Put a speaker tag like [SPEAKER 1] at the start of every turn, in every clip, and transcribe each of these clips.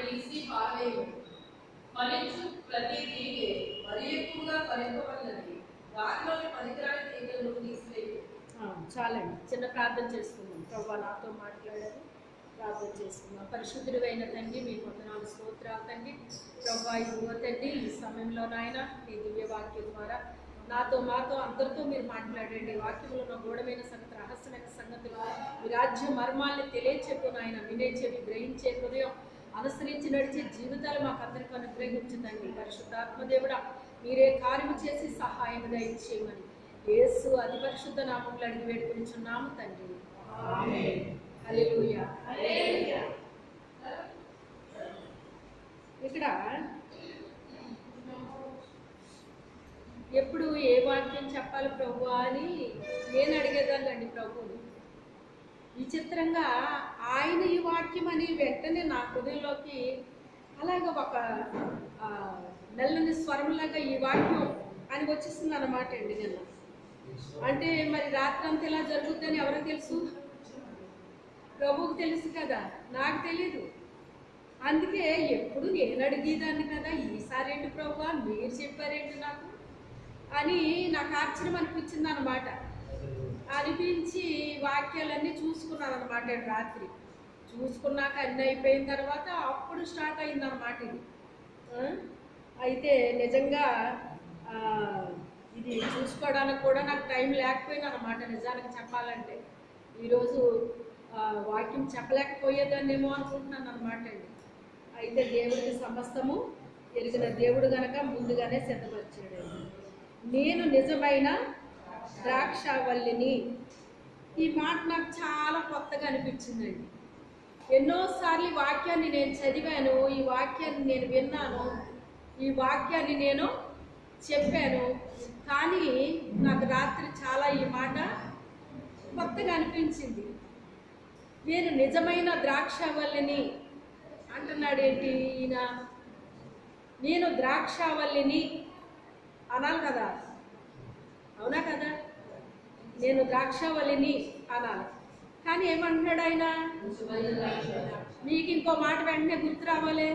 [SPEAKER 1] తీసి పారేయు. ఫలించు ప్రతి తీగె మరి ఎక్కువగా ఫలింపవలనని దానిలోని పనికిరాని తీగలను తీసివేయు.
[SPEAKER 2] చాలండి, చిన్న ప్రార్థన చేసుకుందాం. ప్రభువా నాతో మాట్లాడారు, ప్రార్థన చేసుకుందాం. పరిశుద్ధుడైన తండ్రి, మీ వందనాలు స్తోత్రాలు తండ్రి. ప్రభువా ఇదిగో తండ్రి, ఈ సమయంలో నాయన మీ దివ్య వాక్యం ద్వారా నాతో మాతో అందరితో మీరు మాట్లాడండి. వాక్యంలో ఉన్న గూఢమైన సంగతి, రహస్యమైన సంగతులు, మీ రాజ్య మర్మాల్ని తెలియచెప్పు నాయన. వినే చెవి, గ్రహించే హృదయం, అనుసరించి నడిచే జీవితాలు మాకు అందరికీ అనుగ్రహించదండి. పరిశుద్ధాత్మదేవుడా మీరే కార్యము చేసి సహాయం దయచేయమని యేసు అతి పరిశుద్ధ నామములో అడిగి వేడుకొనిచున్నాము తండ్రి, ఆమేన్. హల్లెలూయా. ఇక్కడ ఎప్పుడు ఏ వాక్యం చెప్పాలి ప్రభు అని నేను అడిగేదాన్నండి ప్రభువుని. విచిత్రంగా ఆయన ఈ వాక్యం అని వెంటనే నా హృదయంలోకి అలాగ ఒక మెల్లని స్వరంలాగా ఈ వాక్యం అని వచ్చేసింది అన్నమాట అండి. నేను అంటే మరి రాత్రంతా ఇలా జరుగుతుందని ఎవరికి తెలుసు? ప్రభువుకు తెలుసు కదా, నాకు తెలీదు. అందుకే ఎప్పుడు నేను అడిగేదాన్ని కదా, ఈసారి ఏంటి ప్రభువా మీరు చెప్పారేంటి నాకు అని నాకు ఆశ్చర్యం అనిపించింది అన్నమాట. అనిపించి వాక్యాలన్నీ చూసుకున్నాను అనమాట. రాత్రి చూసుకున్నాక అన్నీ అయిపోయిన తర్వాత అప్పుడు స్టార్ట్ అయిందన్నమాట ఇది. అయితే నిజంగా ఇది చూసుకోవడానికి కూడా నాకు టైం లేకపోయింది అనమాట. నిజానికి చెప్పాలంటే ఈరోజు వాక్యం చెప్పలేకపోయేదాన్నేమో అనుకుంటున్నాను అనమాట అండి. అయితే దేవుడికి సమస్తము ఎరిగిన దేవుడు గనక ముందుగానే సిద్ధపరిచాడు. నేను నిజమైన ద్రాక్షావల్లిని. ఈ మాట నాకు చాలా కొత్తగా అనిపించిందండి. ఎన్నోసార్లు ఈ వాక్యాన్ని నేను చదివాను, ఈ వాక్యాన్ని నేను విన్నాను, ఈ వాక్యాన్ని నేను చెప్పాను. కానీ నాకు రాత్రి చాలా ఈ మాట కొత్తగా అనిపించింది. నేను నిజమైన ద్రాక్షావల్లిని అంటున్నాడు ఏంటి ఈయన? నేను ద్రాక్షావల్లిని అనాలి కదా, అవునా కదా? నేను ద్రాక్షావల్లిని అనాలి. కానీ ఏమంటున్నాడు ఆయన? మీకు ఇంకో మాట వెంటనే గుర్తు రావాలి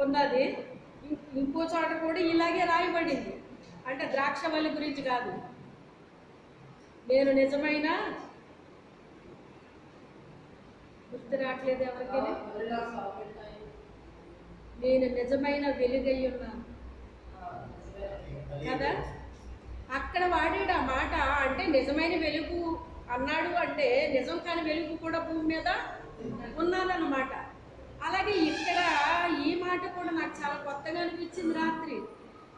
[SPEAKER 2] ఉన్నది. ఇంకో చోట కూడా ఇలాగే రాయబడింది. అంటే ద్రాక్షవల్లి గురించి కాదు. నేను నిజమైన గుర్తు రావట్లేదు ఎవరికైనా. నేను నిజమైన వెలుగై ఉన్నాను కదా, అక్కడ వాడాడు ఆ మాట. అంటే నిజమైన వెలుగు అన్నాడు అంటే నిజం కాని వెలుగు కూడా భూమి మీద ఉన్నదన్నమాట. అలాగే ఇక్కడ ఈ మాట కూడా నాకు చాలా కొత్తగా అనిపించింది రాత్రి.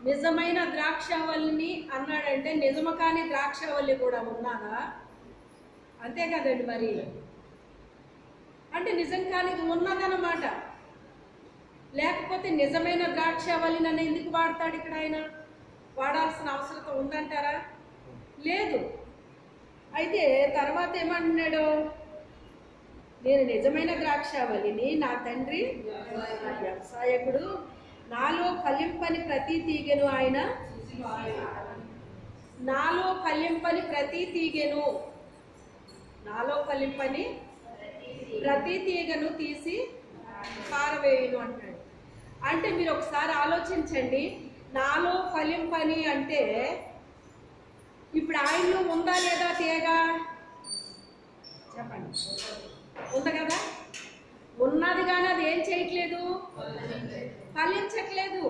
[SPEAKER 2] నిజమైన ద్రాక్షావల్లిని అన్నాడంటే నిజము కాని ద్రాక్షావల్లి కూడా ఉన్నదా? అంతే కదండి మరి. అంటే నిజం కానిది ఉన్నదన్నమాట. లేకపోతే నిజమైన ద్రాక్షావల్లిని అని ఎందుకు వాడతాడు ఇక్కడ ఆయన? వాడాల్సిన అవసరం ఉందంటారా? లేదు. అయితే తర్వాత ఏమంటున్నాడు? నేను నిజమైన ద్రాక్షావల్లిని, నా తండ్రి వ్యవసాయకుడు, నాలో ఫలింపని ప్రతి తీగెను ఆయన, నాలో ఫలింపని ప్రతి తీగెను, నాలో ఫలింపని ప్రతి తీగను తీసి పారవేయును అంటాడు. అంటే మీరు ఒకసారి ఆలోచించండి, నాలో ఫలింపని అంటే ఇప్పుడు ఆయనలో ఉందా లేదా తీగ? చెప్పండి. ఉంది కదా, ఉన్నది కానీ అది ఏం చేయట్లేదు, ఫలించట్లేదు.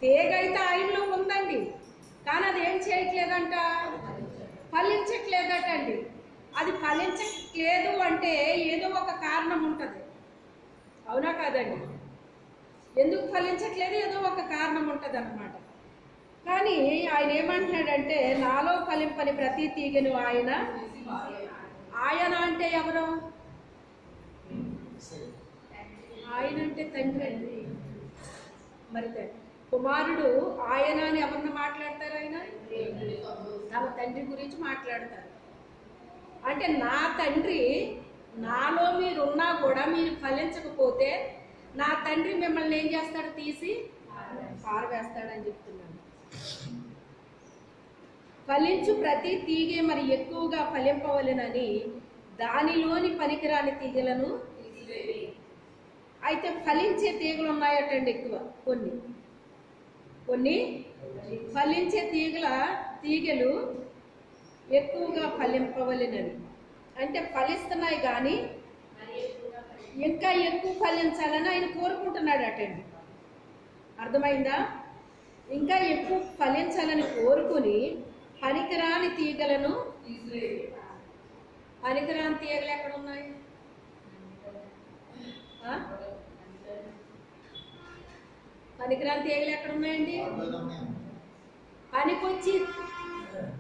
[SPEAKER 2] తీగ అయితే ఆయనలో ఉందండి, కానీ అది ఏం చేయట్లేదంట, ఫలించట్లేదటండి. అది ఫలించట్లేదు అంటే ఏదో ఒక కారణం ఉంటుంది, అవునా కాదండి? ఎందుకు ఫలించట్లేదు? ఏదో ఒక కారణం ఉంటుంది అన్నమాట. కానీ ఆయన ఏమంటున్నాడంటే నాలో ఫలింపని ప్రతి తీగను ఆయన. ఆయన అంటే ఎవరు? ఆయన అంటే తండ్రి అండి. మరి కుమారుడు ఆయన అని ఎవరిని మాట్లాడతారు? ఆయన తన తండ్రి గురించి మాట్లాడతారు. అంటే నా తండ్రి నాలో మీరున్నా కూడా మీరు ఫలించకపోతే నా తండ్రి మిమ్మల్ని ఏం చేస్తాడు? తీసి పారవేస్తాడని చెప్తున్నాను. ఫలించు ప్రతి తీగే మరి ఎక్కువగా ఫలింపవలెనని దానిలోని పనికిరాని తీగలను
[SPEAKER 1] తీసివేయి.
[SPEAKER 2] అయితే ఫలించే తీగలు ఉన్నాయటండి ఎక్కువ. కొన్ని కొన్ని ఫలించే తీగలు ఎక్కువగా ఫలింపవలెనని, అంటే ఫలిస్తున్నాయి కానీ ఇంకా ఎక్కువ ఫలించాలని ఆయన కోరుకుంటున్నాడు అటండి. అర్థమైందా? ఇంకా ఎక్కువ ఫలించాలని కోరుకుని పనికిరాని తీగలను
[SPEAKER 1] తీసివేయి.
[SPEAKER 2] పనికిరాని తీగలు ఎక్కడ ఉన్నాయి? పనికిరాని తీగలు ఎక్కడ ఉన్నాయండి? పనికొచ్చి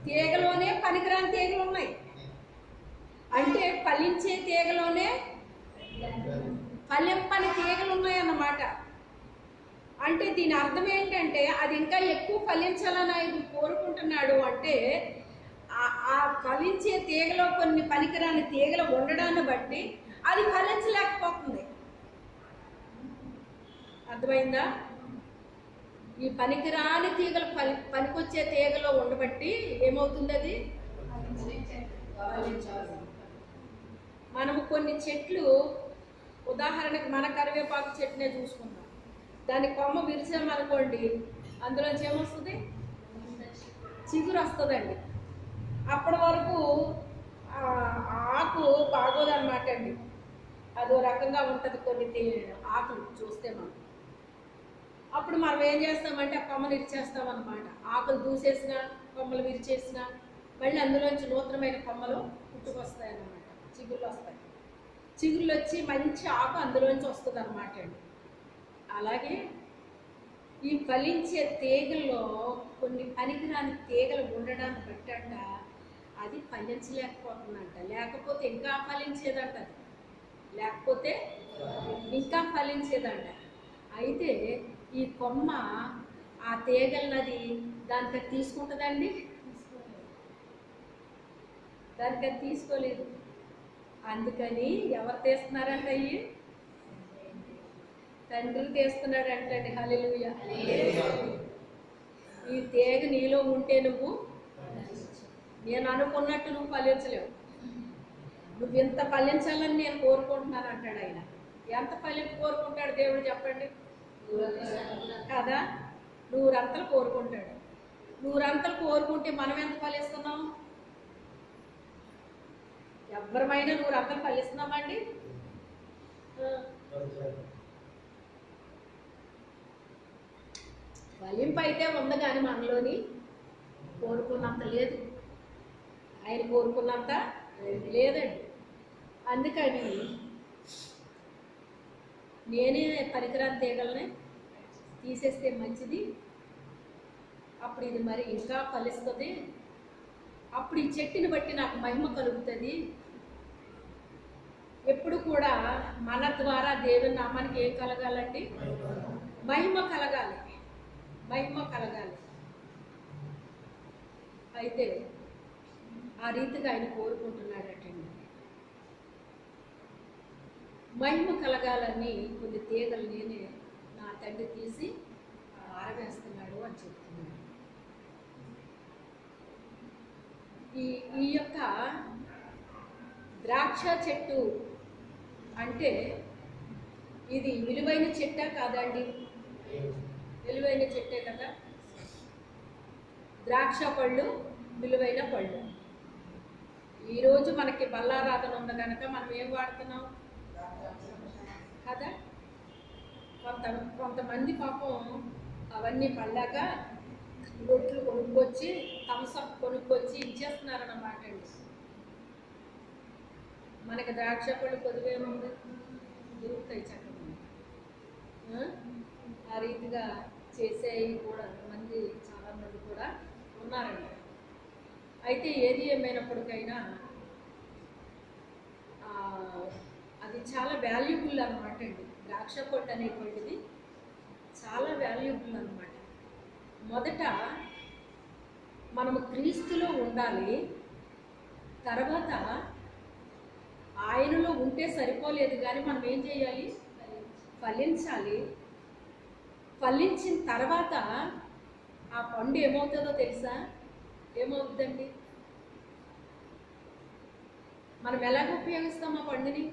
[SPEAKER 2] తీగలోనే పనికిరాని తీగలు ఉన్నాయి. అంటే ఫలించే తీగలోనే ఫలింపని తీగలు ఉన్నాయి అన్నమాట. అంటే దీని అర్థం ఏంటంటే అది ఇంకా ఎక్కువ ఫలించాలని ఆయన కోరుకుంటున్నాడు. అంటే ఆ ఫలించే తీగలో కొన్ని పనికిరాని తీగలు ఉండడాన్ని బట్టి అది ఫలించలేకపోతుంది. అర్థమైందా? ఈ పనికిరాని తీగలు పనికొచ్చే తీగలో ఉండబట్టి ఏమవుతుంది? అది మనము కొన్ని చెట్లు, ఉదాహరణకు మన కరివేపాకు చెట్టునే చూసుకుందాం. దాని కొమ్మ విరిచామనుకోండి, అందులోంచి ఏమొస్తుంది? చిగురు వస్తుందండి. అప్పటి వరకు ఆకు బాగోదన్నమాట అండి. అదో రకంగా ఉంటుంది కొన్ని ఆకులు చూస్తే మనం. అప్పుడు మనం ఏం చేస్తామంటే ఆ కొమ్మలు విరిచేస్తాం అన్నమాట. ఆకులు దూసేసిన, కొమ్మలు విరిచేసిన మళ్ళీ అందులోంచి నూతనమైన కొమ్మలు పుట్టుకొస్తాయి అన్నమాట. చిగుళ్ళు వస్తాయి. చిగుళ్ళు వచ్చి మంచి ఆకు అందులోంచి వస్తుంది అన్నమాట అండి. అలాగే ఈ ఫలించే తీగల్లో కొన్ని పనికిరాని తీగలు ఉండడాన్ని బట్టంట అది ఫలించలేకపోతుందంట. లేకపోతే ఇంకా ఫలించేదంట. లేకపోతే ఇంకా ఫలించేదంట. అయితే ఈ కొమ్మ ఆ తీగలది దానికి తీసుకుంటుందండి? దానికి తీసుకోలేదు. అందుకని ఎవరు తీస్తున్నారంట? అయ్యి తండ్రి తీస్తున్నాడు అంటండి. హల్లెలూయా. ఈ తీగ నీలో ఉంటే నువ్వు నేను అనుకున్నట్టు నువ్వు ఫలించలేవు. నువ్వు ఇంత ఫలించాలని నేను కోరుకుంటున్నాను అంటాడు ఆయన. ఎంత ఫలింపు కోరుకుంటాడు దేవుడు చెప్పండి? కదా, నూరంతలు కోరుకుంటాడు. నూరంతలు కోరుకుంటే మనం ఎంత ఫలిస్తున్నాం? ఎవరమైనా నూరంతలు ఫలిస్తున్నామండి? ఫలింపు అయితే ఉంది కానీ మనలోని కోరుకున్నంత లేదు. ఆయన కోరుకున్నంత లేదండి. అందుకని నేనే పనికిరాని తీగలని తీసేస్తే మంచిది. అప్పుడు ఇది మరి ఇంకా ఫలిస్తుంది. అప్పుడు ఈ చెట్టుని బట్టి నాకు మహిమ కలుగుతుంది. ఎప్పుడు కూడా మన ద్వారా దేవుని నామానికి ఏం కలగాలండి? మహిమ కలగాలి. మహిమ కలగాలి. అయితే ఆ రీతిగా ఆయన కోరుకుంటున్నాడటండి. మహిమ కలగాలని కొన్ని తీగలు నేనే నా తండ్రి తీసి ఆరవేస్తున్నాడు అని చెప్తున్నాడు. ఈ యొక్క ద్రాక్ష చెట్టు అంటే ఇది విలువైన చెట్టే కాదండి? విలువైన చెట్టే కదా. ద్రాక్ష పళ్ళు విలువైన పళ్ళు. ఈరోజు మనకి బల్లారాధన ఉంది కనుక మనం ఏం వాడుతున్నాం కదా. కొంతమంది పాపం అవన్నీ పళ్ళాక రొట్లు కొనుక్కొచ్చి థమ్సప్ కొనుక్కొచ్చి ఇచ్చేస్తున్నారన్నమాట అండి. మనకి ద్రాక్ష పళ్ళు కొద్దివేముంది, దొరుకుతాయి చక్కగా. ఆ రీతిగా చేసేవి కూడా చాలా మంది కూడా ఉన్నారండి. అయితే ఏది ఏమైనప్పటికైనా అది చాలా వాల్యుబుల్ అన్నమాట అండి. ద్రాక్ష పళ్ళు అనేటువంటిది చాలా వాల్యుబుల్ అన్నమాట. మొదట మనము క్రీస్తులో ఉండాలి. తర్వాత ఆయనలో ఉంటే సరిపోలేదు కానీ మనం ఏం చేయాలి? ఫలించాలి. ఫలించిన తర్వాత ఆ పండు ఏమవుతుందో తెలుసా? ఏమవుతుందండి? మనం ఎలాగ ఉపయోగిస్తాం ఆ పండుని?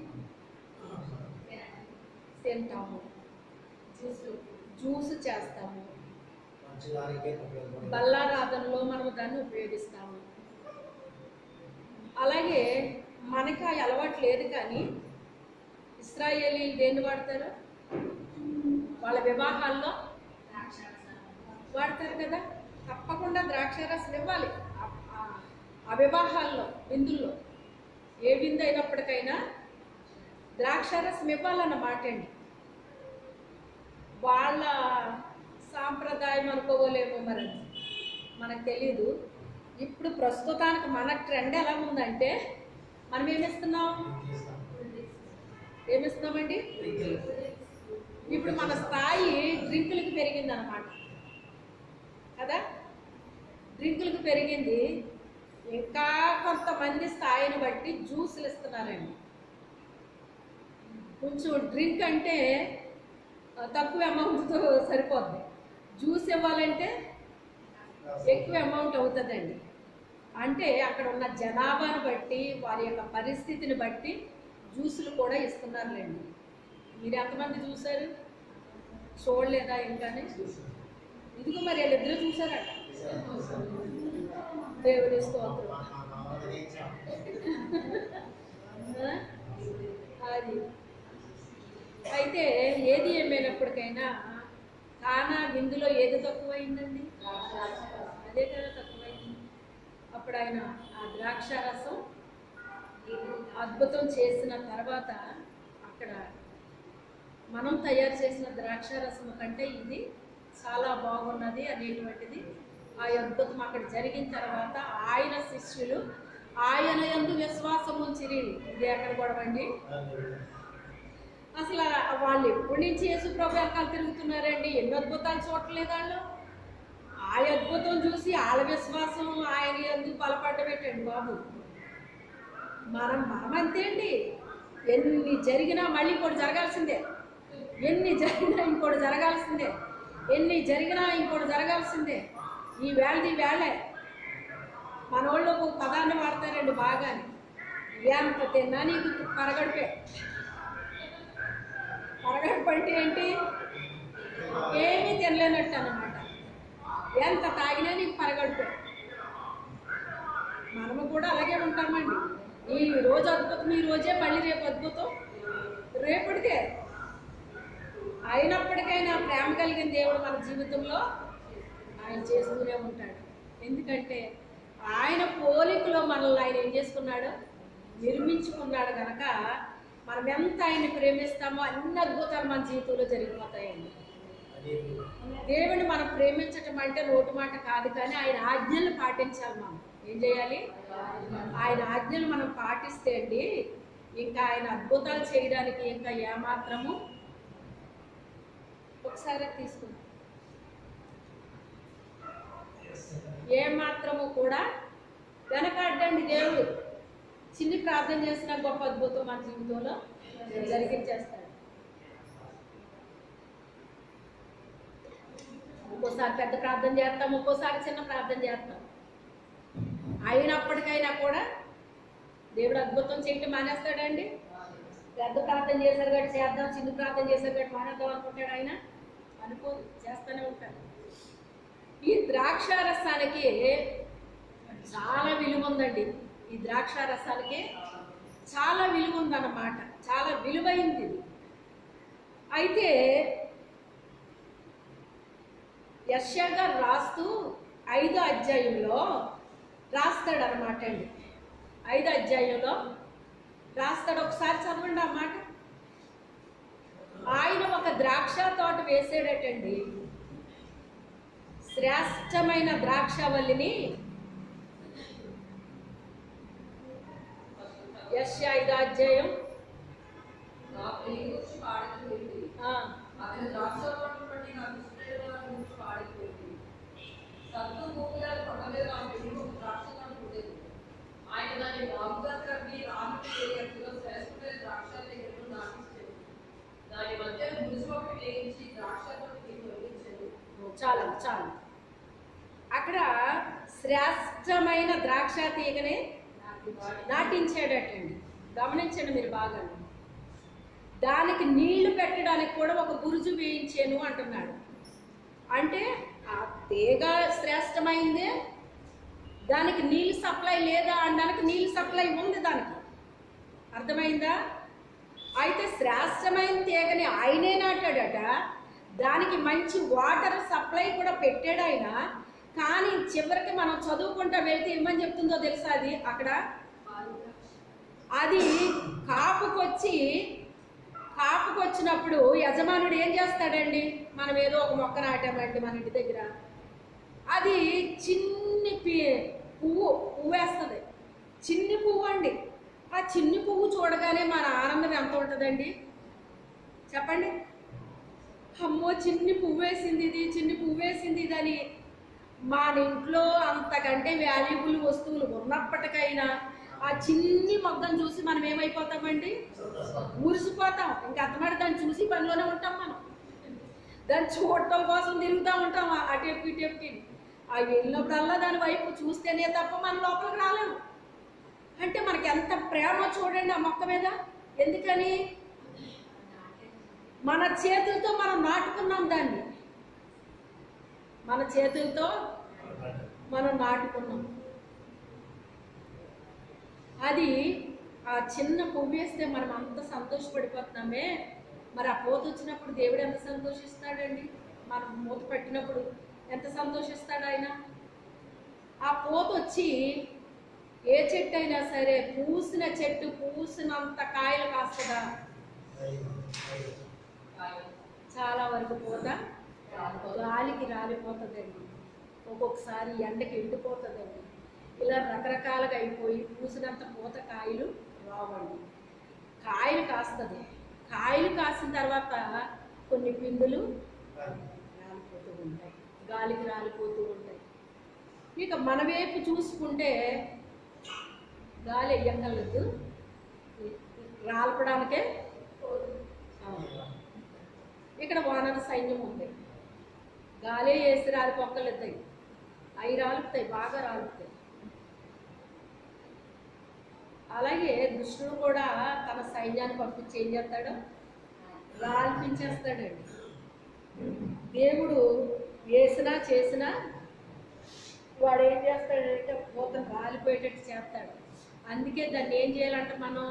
[SPEAKER 2] తింటాము, జ్యూస్ చేస్తాము, బల్లారాధనలో మనం దాన్ని ఉపయోగిస్తాము. అలాగే మనకి ఆ అలవాటు లేదు, కానీ ఇశ్రాయేలీలు దేన్ని వాడతారు? వాళ్ళ వివాహాల్లో వాడతారు కదా. తప్పకుండా ద్రాక్షారసం ఇవ్వాలి ఆ వివాహాల్లో, విందుల్లో. ఏ విందు అయినప్పటికైనా ద్రాక్షారసం ఇవ్వాలన్నమాట అండి. వాళ్ళ సాంప్రదాయం అనుకోలేమో మరి, మనకు తెలీదు. ఇప్పుడు ప్రస్తుతానికి మన ట్రెండ్ ఎలా ఉందంటే మనం ఏమిస్తున్నామండి? ఇప్పుడు మన స్థాయి డ్రింకులకి పెరిగింది అన్నమాట కదా. డ్రింకులకు పెరిగింది. ఇంకా కొంతమంది స్థాయిని బట్టి జ్యూసులు ఇస్తున్నారండి. కొంచెం డ్రింక్ అంటే తక్కువ అమౌంట్తో సరిపోద్ది, జ్యూస్ ఇవ్వాలంటే ఎక్కువ అమౌంట్ అవుతుందండి. అంటే అక్కడ ఉన్న జనాభాను బట్టి, వారి యొక్క పరిస్థితిని బట్టి జ్యూసులు కూడా ఇస్తున్నారులేండి. మీరు ఎంతమంది చూసారు? చూడలేదా ఇంకానే? ఇదిగో మరి వీళ్ళిద్దరూ చూసారట. దేవుని స్తోత్రం. అది అయితే ఏది ఏమైనప్పటికైనా కానా విందులో ఏది తక్కువైందండి? అదే కదా తక్కువైంది. అప్పుడు ఆయన ఆ ద్రాక్షారసం అద్భుతం చేసిన తర్వాత అక్కడ మనం తయారు చేసిన ద్రాక్షారసం కంటే ఇది చాలా బాగున్నది అనేటువంటిది ఆ అద్భుతం అక్కడ జరిగిన తర్వాత ఆయన శిష్యులు ఆయన యందు విశ్వాసం ఉంచిరి. ఇది ఎక్కడ గొడవండి? అసలు వాళ్ళు ఎప్పటి నుంచి యేసు ప్రభు వెనకాల తిరుగుతున్నారండి? ఎన్ని అద్భుతాలు చూడలేదు వాళ్ళు. ఆ అద్భుతం చూసి వాళ్ళ విశ్వాసం ఆయన యందు బలపడ్డబెట్టండి బాబు. మనం అంతే అండి. ఎన్ని జరిగినా మళ్ళీ ఇంకోటి జరగాల్సిందే, ఎన్ని జరిగినా ఇంకోటి జరగాల్సిందే, ఎన్ని జరిగినా ఇంకోటి జరగాల్సిందే. ఈ వేళే మన వాళ్ళు ఒక పదాన్ని వాడతారండి బాగాని, ఎంత తిన్నా నీకు పరగడిపే. పరగడుపు అంటే ఏంటి? ఏమీ తినలేనట్టు అన్నమాట. ఎంత తాగినా నీకు పరగడుపే. మనము కూడా అలాగే ఉంటామండి. ఈ రోజు అద్భుతం ఈ రోజే, మళ్ళీ రేపు అద్భుతం రేపటికే. అయినప్పటికైనా ప్రేమ కలిగిన దేవుడు మన జీవితంలో ఆయన చేస్తూనే ఉంటాడు. ఎందుకంటే ఆయన పోలికలో మనల్ని ఆయన ఏం చేసుకున్నాడు? నిర్మించుకున్నాడు కనుక మనం ఎంత ఆయన్ని ప్రేమిస్తామో అన్ని అద్భుతాలు మన జీవితంలో జరిగిపోతాయండి. దేవుని మనం ప్రేమించటం అంటే నోటి మాట కాదు, కానీ ఆయన ఆజ్ఞలను పాటించాలి. మనం ఏం చేయాలి? ఆయన ఆజ్ఞలు మనం పాటిస్తే అండి ఇంకా ఆయన అద్భుతాలు చేయడానికి ఇంకా ఏమాత్రము, ఒకసారి తీసుకుందాం, ఏమాత్రము కూడా వెనకాడ్డండి దేవుడు. చిన్ని ప్రార్థన చేసిన గొప్ప అద్భుతం మన జీవితంలో జరిగించేస్తాడు. ఒక్కోసారి పెద్ద ప్రార్థన చేస్తాం, ఒక్కోసారి చిన్న ప్రార్థన చేస్తాం. అయినప్పటికైనా కూడా దేవుడు అద్భుతం చేయటం మానేస్తాడండి? పెద్ద ప్రార్థన చేశారు కాబట్టి చేద్దాం, చిన్న ప్రార్థన చేశారు కాబట్టి మానేద్దాం అనుకుంటాడు ఆయన? అనుకోదు, చేస్తూనే ఉంటాడు. ఈ ద్రాక్షారసానికి చాలా విలువ ఉందండి. ఈ ద్రాక్షారసానికి చాలా విలువ ఉందన్నమాట, చాలా విలువైంది. అయితే యెషయా గారు రాస్తూ 5వ అధ్యాయంలో రాస్తాడు అనమాట అండి. 5వ అధ్యాయంలో రాస్తాడు. ఒకసారి చదవండి ఆ మాట. ఆయన ఒక ద్రాక్ష తోట వేసాడటండి, శ్రేష్టమైన ద్రాక్షవల్లిని. యెషయా 5వ అధ్యాయం. చాలు చాలు. అక్కడ శ్రేష్టమైన ద్రాక్ష తీగని నాటించాడటండి. గమనించండి మీరు బాగా. దానికి నీళ్లు పెట్టడానికి కూడా ఒక బురుజు వేయించాను అంటున్నాడు. అంటే ఆ తీగ శ్రేష్టమైందే, దానికి నీళ్ళు సప్లై లేదా అనడానికి నీళ్ళు సప్లై ఉంది దానికి. అర్థమైందా? అయితే శ్రేష్టమైన తీగని ఆయనే నాటాడట, దానికి మంచి వాటర్ సప్లై కూడా పెట్టాడు ఆయన. కానీ చివరికి మనం చదువుకుంటా వెళ్తే ఏమని చెప్తుందో తెలుసా? అది అక్కడ అది కాపుకొచ్చినప్పుడు యజమానుడు ఏం చేస్తాడండి? మనం ఏదో ఒక మొక్క నాటామండి మన ఇంటి దగ్గర, అది చిన్ని పువ్వు వేస్తుంది. చిన్ని పువ్వు అండి. ఆ చిన్ని పువ్వు చూడగానే మన ఆనందం ఎంత ఉంటుందండి చెప్పండి? అమ్మో చిన్ని పువ్వు వేసింది ఇది, చిన్ని పువ్వు వేసింది ఇది అని. మన ఇంట్లో అంతకంటే వాల్యుబుల్ వస్తువులు ఉన్నప్పటికైనా ఆ చిన్ని మొగ్గను చూసి మనం ఏమైపోతామండి? మురిసిపోతాం. ఇంకా అర్థమాట దాన్ని చూసి పనిలోనే ఉంటాం మనం. దాన్ని చూడటం కోసం తిరుగుతూ ఉంటాం అటెప్పు ఇటెప్పుకి. ఆ వెళ్ళినప్పుడల్లా దాని వైపు చూస్తేనే తప్ప మన లోపలికి రాలేము. అంటే మనకి ఎంత ప్రేమ చూడండి ఆ మొక్క మీద. ఎందుకని? మన చేతులతో మనం నాటుకున్నాం దాన్ని. మన చేతులతో మనం నాటుకున్నాం. అది ఆ చిన్న పువ్వు వేస్తే మనం అంత సంతోషపడిపోతున్నామే. మరి ఆ పూత వచ్చినప్పుడు దేవుడు ఎంత సంతోషిస్తాడండి? మనం మూత పెట్టినప్పుడు ఎంత సంతోషిస్తాడు ఆయన? ఆ పూత వచ్చి ఏ చెట్టు అయినా సరే, పూసిన చెట్టు పూసినంత కాయలు కాస్తుందా? చాలా వరకు పూత గాలికి రాలిపోతుందండి. ఒక్కొక్కసారి ఎండకి ఎండిపోతుందండి. ఇలా రకరకాలుగా అయిపోయి పూసినంత పూత కాయలు రావండి. కాయలు కాస్తుంది. కాయలు కాసిన తర్వాత కొన్ని పిందులు రాలిపోతూ ఉంటాయి, గాలికి రాలిపోతూ ఉంటాయి. ఇక మన వైపు చూసుకుంటే గాలి ఎయ్యగలదు, రాల్పడానికే. ఇక్కడ వానర సైన్యం ఉంది. గాలి వేసి రాలిపోక్కలుతాయి, అవి రాలుపుతాయి, బాగా రాలుపుతాయి. అలాగే దుష్టుడు కూడా తన సైన్యాన్ని పంపించి ఏం చేస్తాడు? రాల్పించేస్తాడండి. దేవుడు వేసినా చేసినా వాడు ఏం చేస్తాడంటే పోతను రాలిపోయేటట్టు చేస్తాడు. అందుకే దాన్ని ఏం చేయాలంటే మనం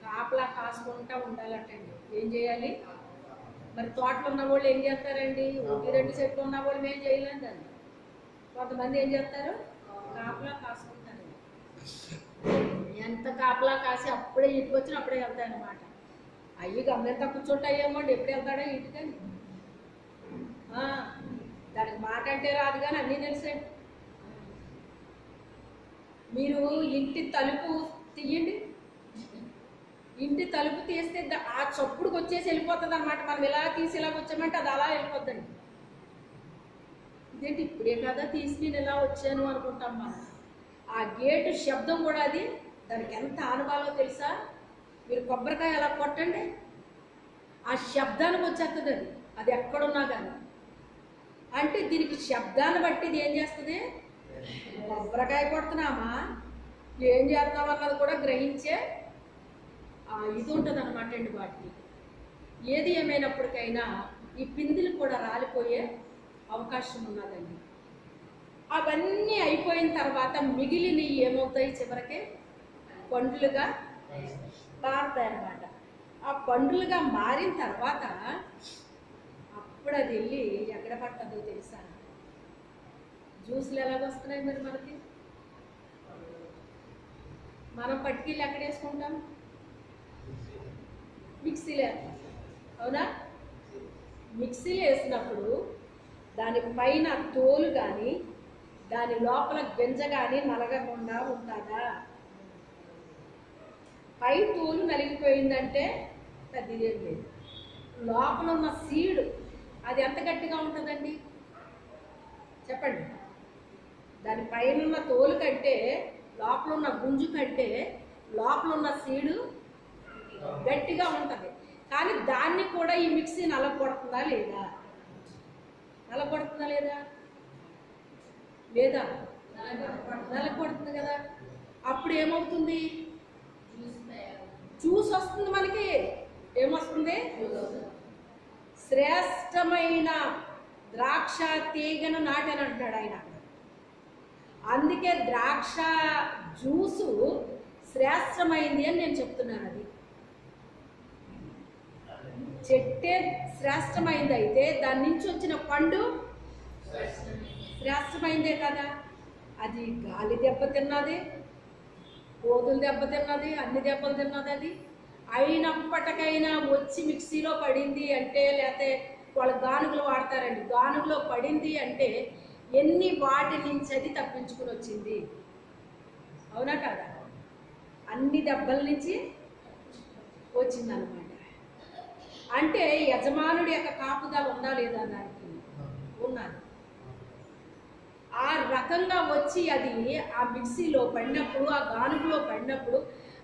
[SPEAKER 2] కాపలా కాసుకుంటా ఉండాలంటండి. ఏం చేయాలి? మరి తోటలు ఉన్న వాళ్ళు ఏం చేస్తారండి? 1-2 చెట్లు ఉన్న వాళ్ళు మేము చేయలేం దాన్ని. కొంతమంది ఏం చేస్తారు? కాపలా కాసుకుంటారు. ఎంత కాపలా కాసి అప్పుడే ఇంటికి వచ్చిన అప్పుడే వెళ్తాయన్నమాట. అయ్యి గమనంతా కూర్చుంటాయేమోండి, ఎప్పుడు వెళ్తాడో ఇంటికని. దానికి మాట అంటే రాదు కానీ అన్నీ తెలిసేయండి. మీరు ఇంటి తలుపు తీయండి, ఇంటి తలుపు తీస్తే ఆ చప్పుడుకి వచ్చేసి వెళ్ళిపోతుంది అనమాట. మనం ఇలా తీసి ఇలా వచ్చామంటే అది అలా వెళ్ళిపోద్దండి. ఇదేంటి ఇప్పుడే కదా తీసి నేను ఇలా వచ్చాను అనుకుంటాం మనం. ఆ గేటు శబ్దం కూడా అది దానికి ఎంత ఆనవాలో తెలుసా? మీరు కొబ్బరికాయ అలా కొట్టండి, ఆ శబ్దానికి వచ్చేస్తుంది అది, అది ఎక్కడున్నా కానీ. అంటే దీనికి శబ్దాన్ని బట్టి ఇది ఏం చేస్తుంది? కొబ్బరికాయ కొడుతున్నామా ఏం చేస్తామన్నది కూడా గ్రహించే ఇది ఉంటుంది అనమాట అండి వాటికి. ఏది ఏమైనప్పటికైనా ఈ పిందులు కూడా రాలిపోయే అవకాశం ఉన్నదండి. అవన్నీ అయిపోయిన తర్వాత మిగిలినవి ఏమవుతాయి? చివరికి పండ్లుగా మారుతాయి అన్నమాట. ఆ పండ్లుగా మారిన తర్వాత అప్పుడు అది వెళ్ళి ఎక్కడ పట్టదో తెలుసా? జ్యూస్లు ఎలాగొస్తున్నాయి మరి మనకి? మనం పట్టుకెళ్ళి ఎక్కడ వేసుకుంటాం? మిక్సీలో. అవునా? మిక్సీలో వేసినప్పుడు దాని పైన తోలు కానీ దాని లోపల గింజ కానీ నలగకుండా ఉంటుందా? పై తోలు నలిగిపోయిందంటే పెద్దదేం లేదు. లోపల ఉన్న సీడ్ అది ఎంత గట్టిగా ఉంటుందండి చెప్పండి? దాని పైన ఉన్న తోలు కంటే లోపల ఉన్న గుంజు కంటే లోపల ఉన్న సీడు గట్టిగా ఉంటుంది. కానీ దాన్ని కూడా ఈ మిక్సీ నలగొడుతుందా లేదా? నలగొడుతుందా లేదా? లేదా? నలగొడుతుంది కదా. అప్పుడు ఏమవుతుంది? జ్యూస్ వస్తుంది మనకి. ఏమొస్తుంది? శ్రేష్టమైన ద్రాక్ష తీగను నాటని అంటాడు ఆయన. అందుకే ద్రాక్ష జ్యూసు శ్రేష్టమైంది అని నేను చెప్తున్నాను. అది చెట్టే శ్రేష్టమైంది అయితే దాని నుంచి వచ్చిన పండు శ్రేష్టమైందే కదా. అది గాలి దెబ్బతిన్నది, కోతులు దెబ్బతిన్నది, అన్ని దెబ్బలు తిన్నది. అది అయినప్పటికైనా వచ్చి మిక్సీలో పడింది అంటే, లేకపోతే వాళ్ళు గానుగులు వాడతారండి, గానుగులో పడింది అంటే ఎన్ని వాటి నుంచి అది తప్పించుకుని వచ్చింది. అవునా కదా? అన్ని దెబ్బల నుంచి వచ్చిందనమాట. అంటే యజమానుడి యొక్క కాపుదల ఉందా లేదా దానికి? ఉన్నది. ఆ రకంగా వచ్చి అది ఆ మిక్సీలో పడినప్పుడు, ఆ గానుగులో పడినప్పుడు,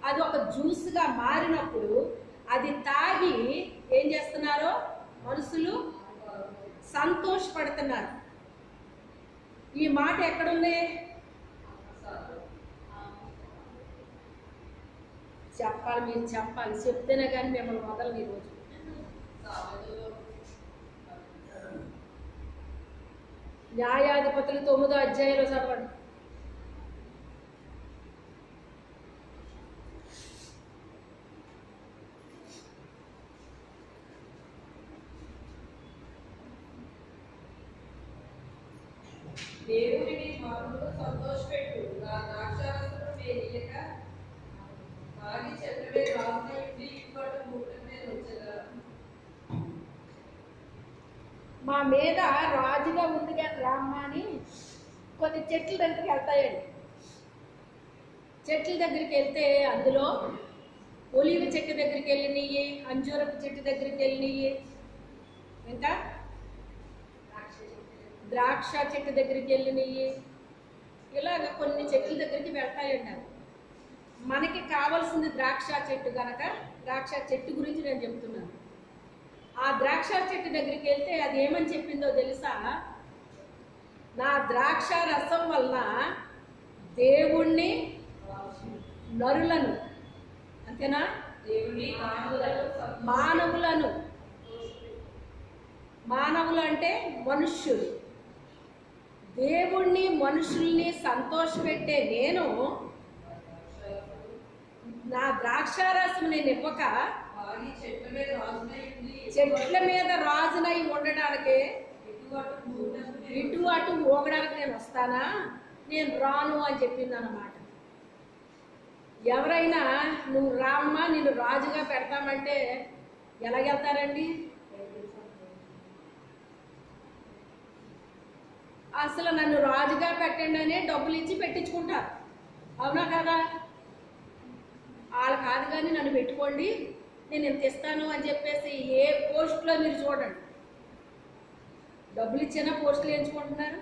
[SPEAKER 2] అది ఒక జ్యూస్గా మారినప్పుడు అది తాగి ఏం చేస్తున్నారో మనుషులు సంతోషపడుతున్నారు. ఈ మాట ఎక్కడుంది? చెప్పాలి, మీరు చెప్పాలి. చెప్తేనే కానీ మిమ్మల్ని వదలని ఈరోజు. న్యాయాధిపతులు 9వ అధ్యాయంలో చదవండి.
[SPEAKER 1] దేవుడిని మానవుడు సంతోషపెట్టు, నా ద్రాక్షారసము వేయక తాగి చెట్లమే రాజునై ఉండి ఇప్పటి మూటమే వచ్చేదా.
[SPEAKER 2] మా మీద రాజుగా ఉంది కానీ రామ్మ అని కొన్ని చెట్ల దగ్గరికి వెళ్తాయండి. చెట్ల దగ్గరికి వెళ్తే అందులో ఒలివ చెట్టు దగ్గరికి వెళ్ళినవి, అంజూరపు చెట్టు దగ్గరికి వెళ్ళినవి, ఇంకా ద్రాక్ష చెట్టు దగ్గరికి వెళ్ళినవి, ఇలాగ కొన్ని చెట్ల దగ్గరికి వెళ్తాయండి. అవి మనకి కావాల్సింది ద్రాక్ష చెట్టు కనుక ద్రాక్ష చెట్టు గురించి నేను చెప్తున్నాను. ఆ ద్రాక్ష చెట్టు దగ్గరికి వెళ్తే అది ఏమని చెప్పిందో తెలుసా? నా ద్రాక్ష రసం వలన దేవుణ్ణి నరులను, అంతేనా,
[SPEAKER 1] దేవుని
[SPEAKER 2] మానవులను, మానవులు అంటే మనుష్యులు, దేవుణ్ణి మనుషుల్ని సంతోషపెట్టే నేను నా ద్రాక్షారసం నేను ఇవ్వక చెట్ల మీద రాజునై ఉండడానికి ఇటు అటు ఊగడానికి నేను వస్తానా? నేను రాను అని చెప్పింది అన్నమాట. ఎవరైనా నువ్వు రామ్మా నిన్ను రాజుగా పెడతామంటే ఎలాగెళ్తారండి? అసలు నన్ను రాజుగా పెట్టండి అనే డబ్బులు ఇచ్చి పెట్టించుకుంటారు. అవునా కదా? వాళ్ళు కాదు కానీ నన్ను పెట్టుకోండి నేను ఎంత ఇస్తాను అని చెప్పేసి ఏ పోస్ట్లో మీరు చూడండి, డబ్బులు ఇచ్చినా పోస్టులు ఎంచుకుంటున్నారు.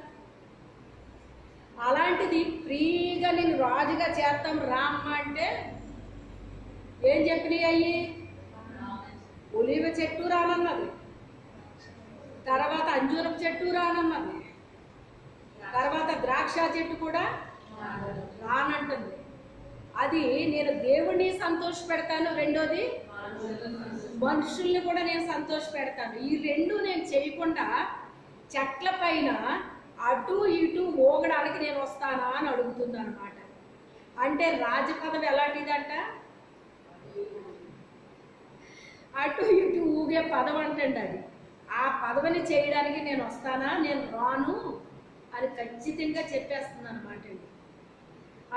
[SPEAKER 2] అలాంటిది ఫ్రీగా నేను రాజుగా చేస్తాం రామ్మ అంటే ఏం చెప్పినాయి? అయ్యి ఒలివ చెట్టు రానన్నది, తర్వాత అంజూరపు చెట్టు రానన్నది, తర్వాత ద్రాక్ష చెట్టు కూడా రానంటుంది. అది నేను దేవుణ్ణి సంతోష పెడతాను, రెండోది మనుషుల్ని కూడా నేను సంతోష పెడతాను. ఈ రెండు నేను చేయకుండా చెట్ల పైన అటు ఇటు ఊగడానికి నేను వస్తానా అని అడుగుతుంది అనమాట. అంటే రాజపదవి ఎలాంటిదంట? అటు ఇటు ఊగే పదవి అంటండి అది. ఆ పదవిని చేయడానికి నేను వస్తానా, నేను రాను అని ఖచ్చితంగా చెప్పేస్తుంది అనమాట అండి.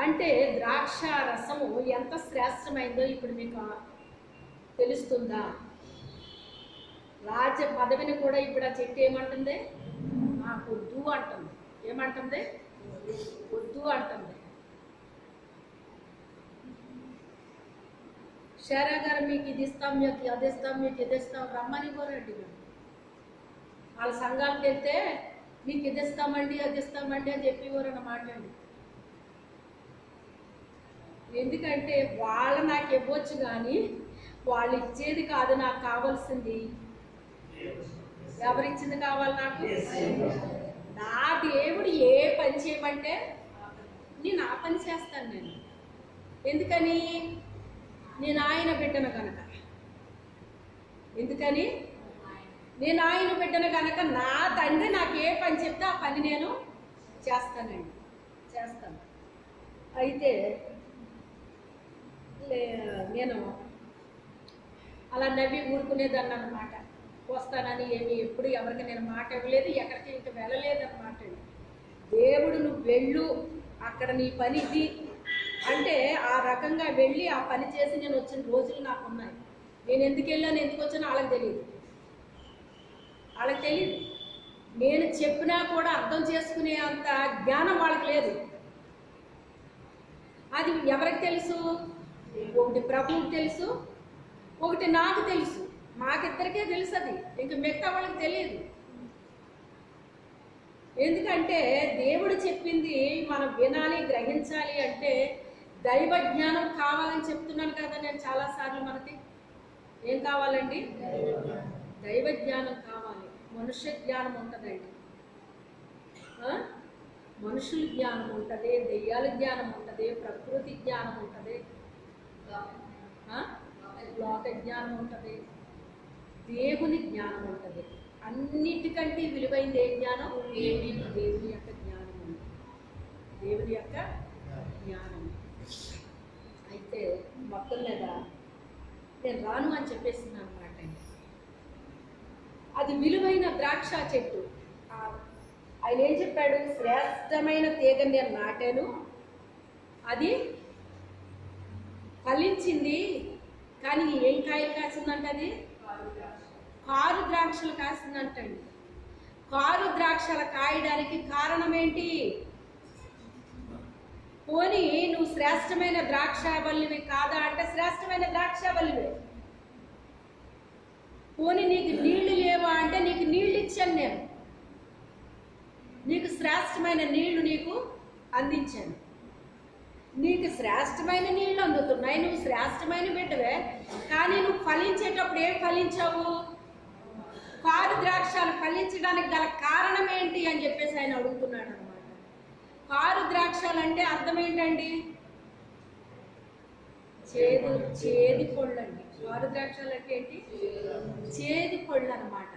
[SPEAKER 2] అంటే ద్రాక్ష రసము ఎంత శ్రేష్టమైందో ఇప్పుడు మీకు తెలుస్తుందా? రాజ పదవిని కూడా ఇప్పుడు ఆ చెట్టు ఏమంటుంది? వద్దు అంటుంది. ఏమంటుంది? వద్దు అంటుంది. షేరా గారు మీకు ఇది ఇస్తాం, మీకు అది ఇస్తాం, మీకు ఇది ఇస్తాం రమ్మని కోరండి. వాళ్ళ సంఘాలకు వెళ్తే మీకు ఇది ఇస్తామండి అది ఇస్తామండి అని చెప్పేవారు అన్నమాట అండి. ఎందుకంటే వాళ్ళు నాకు ఇవ్వచ్చు కానీ వాళ్ళు ఇచ్చేది కాదు నాకు కావాల్సింది. ఎవరిచ్చింది కావాలి నాకు? నా దేవుడు ఏ పని చేయమంటే నేను ఆ పని చేస్తాను. నేను ఎందుకని? నేను ఆయన బిడ్డను కనుక. ఎందుకని? నేను ఆయన బిడ్డను కనుక నా తండ్రి నాకు ఏ పని చెప్తే ఆ పని నేను చేస్తానండి, చేస్తాను. అయితే నేను అలా నవ్వి ఊరుకునేదాన్ని అన్నమాట. వస్తానని ఏమి ఎప్పుడు ఎవరికి నేను మాట ఇవ్వలేదు, ఎక్కడికి ఇంక వెళ్ళలేదు అన్నమాట. దేవుడు నువ్వు వెళ్ళు, అక్కడ నీ పని ఇది అంటే ఆ రకంగా వెళ్ళి ఆ పని చేసి నేను వచ్చిన రోజులు నాకు ఉన్నాయి. నేను ఎందుకు వెళ్ళాను, ఎందుకు వచ్చానో వాళ్ళకి తెలియదు, వాళ్ళకి తెలియదు. నేను చెప్పినా కూడా అర్థం చేసుకునే అంత జ్ఞానం వాళ్ళకి లేదు. అది ఎవరికి తెలుసు? ఒకటి ప్రభువుకి తెలుసు, ఒకటి నాకు తెలుసు. మాకిద్దరికే తెలుసు, అది ఇంక మిగతా వాళ్ళకి తెలియదు. ఎందుకంటే దేవుడు చెప్పింది మనం వినాలి, గ్రహించాలి అంటే దైవ జ్ఞానం కావాలని చెప్తున్నాను కదా నేను చాలాసార్లు. మనకి ఏం కావాలండి? దైవ జ్ఞానం కావాలి. మనుష్య జ్ఞానం ఉంటుందండి, మనుషుల జ్ఞానం ఉంటుంది, దెయ్యాల జ్ఞానం ఉంటుంది, ప్రకృతి జ్ఞానం ఉంటుంది, లోక జ్ఞానం ఉంటుంది, దేవుని జ్ఞానం ఉంటుంది. అన్నిటికంటే విలువైంది ఏ జ్ఞానం? దేవుని యొక్క జ్ఞానం ఉంది, దేవుని యొక్క జ్ఞానం. అయితే మొత్తం మీద నేను రాను అని చెప్పేస్తున్నాను అనమాట. అది విలువైన ద్రాక్ష చెట్టు. ఆయన ఏం చెప్పాడు? శ్రేష్టమైన తీగని నేను నాటాను, అది ఫలించింది, కానీ ఏం కాయలు కాసిందంట? అది కారు ద్రాక్షలు కాసిందంటండి. కారు ద్రాక్షలు కాయడానికి కారణం ఏంటి? పోనీ నువ్వు శ్రేష్టమైన ద్రాక్షవల్లివి కాదా అంటే శ్రేష్టమైన ద్రాక్షవల్లివే. పోనీ నీకు నీళ్లు లేవా అంటే నీకు నీళ్ళు ఇచ్చాను నేను, నీకు శ్రేష్టమైన నీళ్లు నీకు అందించాను. నీకు శ్రేష్టమైన నీళ్లు అందుతున్నాయి, నువ్వు శ్రేష్టమైన బిడ్డవే. కానీ నువ్వు ఫలించేటప్పుడు ఏం ఫలించావు? కారు ద్రాక్షలు ఫలించడానికి గల కారణం ఏంటి అని చెప్పేసి ఆయన అడుగుతున్నాడు అనమాట. కారు ద్రాక్షలు అంటే అర్థం ఏంటండి? చేదు పళ్ళు అండి. కారు ద్రాక్షలు అంటే ఏంటి? చేదు పళ్ళు అనమాట.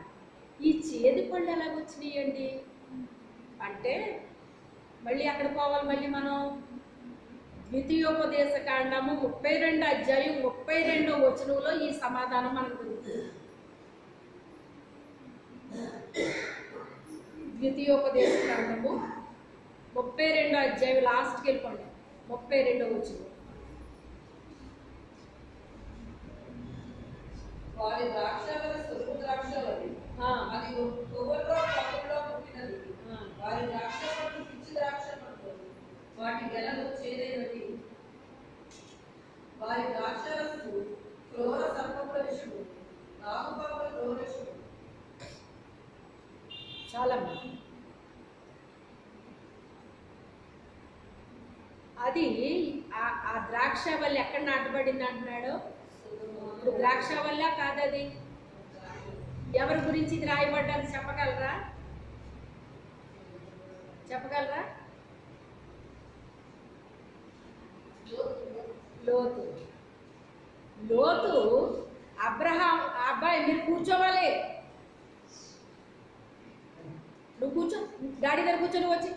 [SPEAKER 2] ఈ చేదు పళ్ళు ఎలాగ వచ్చినాయండి అంటే మళ్ళీ ఎక్కడ పోవాలి? మళ్ళీ మనం ద్వితీయోపదేశ కాండము 32 అధ్యాయం 32వ వచనంలో ఈ సమాధానం మనకు దొరుకుతుంది. ద్వితీయోపదేశ కాండము 32వ అధ్యాయం లాస్ట్కి వెళ్ళిపోండి, 32వ వచనం.
[SPEAKER 1] వారి ద్రాక్షల సులువు ద్రాక్షలది, అది కొవ్వలో పప్పులో పుట్టినది. వారి ద్రాక్ష పట్టు పిచ్చి ద్రాక్ష పట్టు, వాటి గెలలు చేదైనది. వారి ద్రాక్షరసు క్రూర సర్పముల విషము, నాగుపాముల క్రూరషము.
[SPEAKER 2] చాలా అది ఆ ద్రాక్ష వల్ల ఎక్కడ నాటబడింది అంటున్నాడు? ఇప్పుడు ద్రాక్ష వల్ల కాదు, అది ఎవరి గురించి ఇది రాయబడ్డాది చెప్పగలరా? చెప్పగలరా? లోతు. లోతు అబ్రహాం అబ్బాయి మీరు కూర్చోవాలి, నువ్వు కూర్చో, డాడీ దగ్గర కూర్చొని వచ్చి.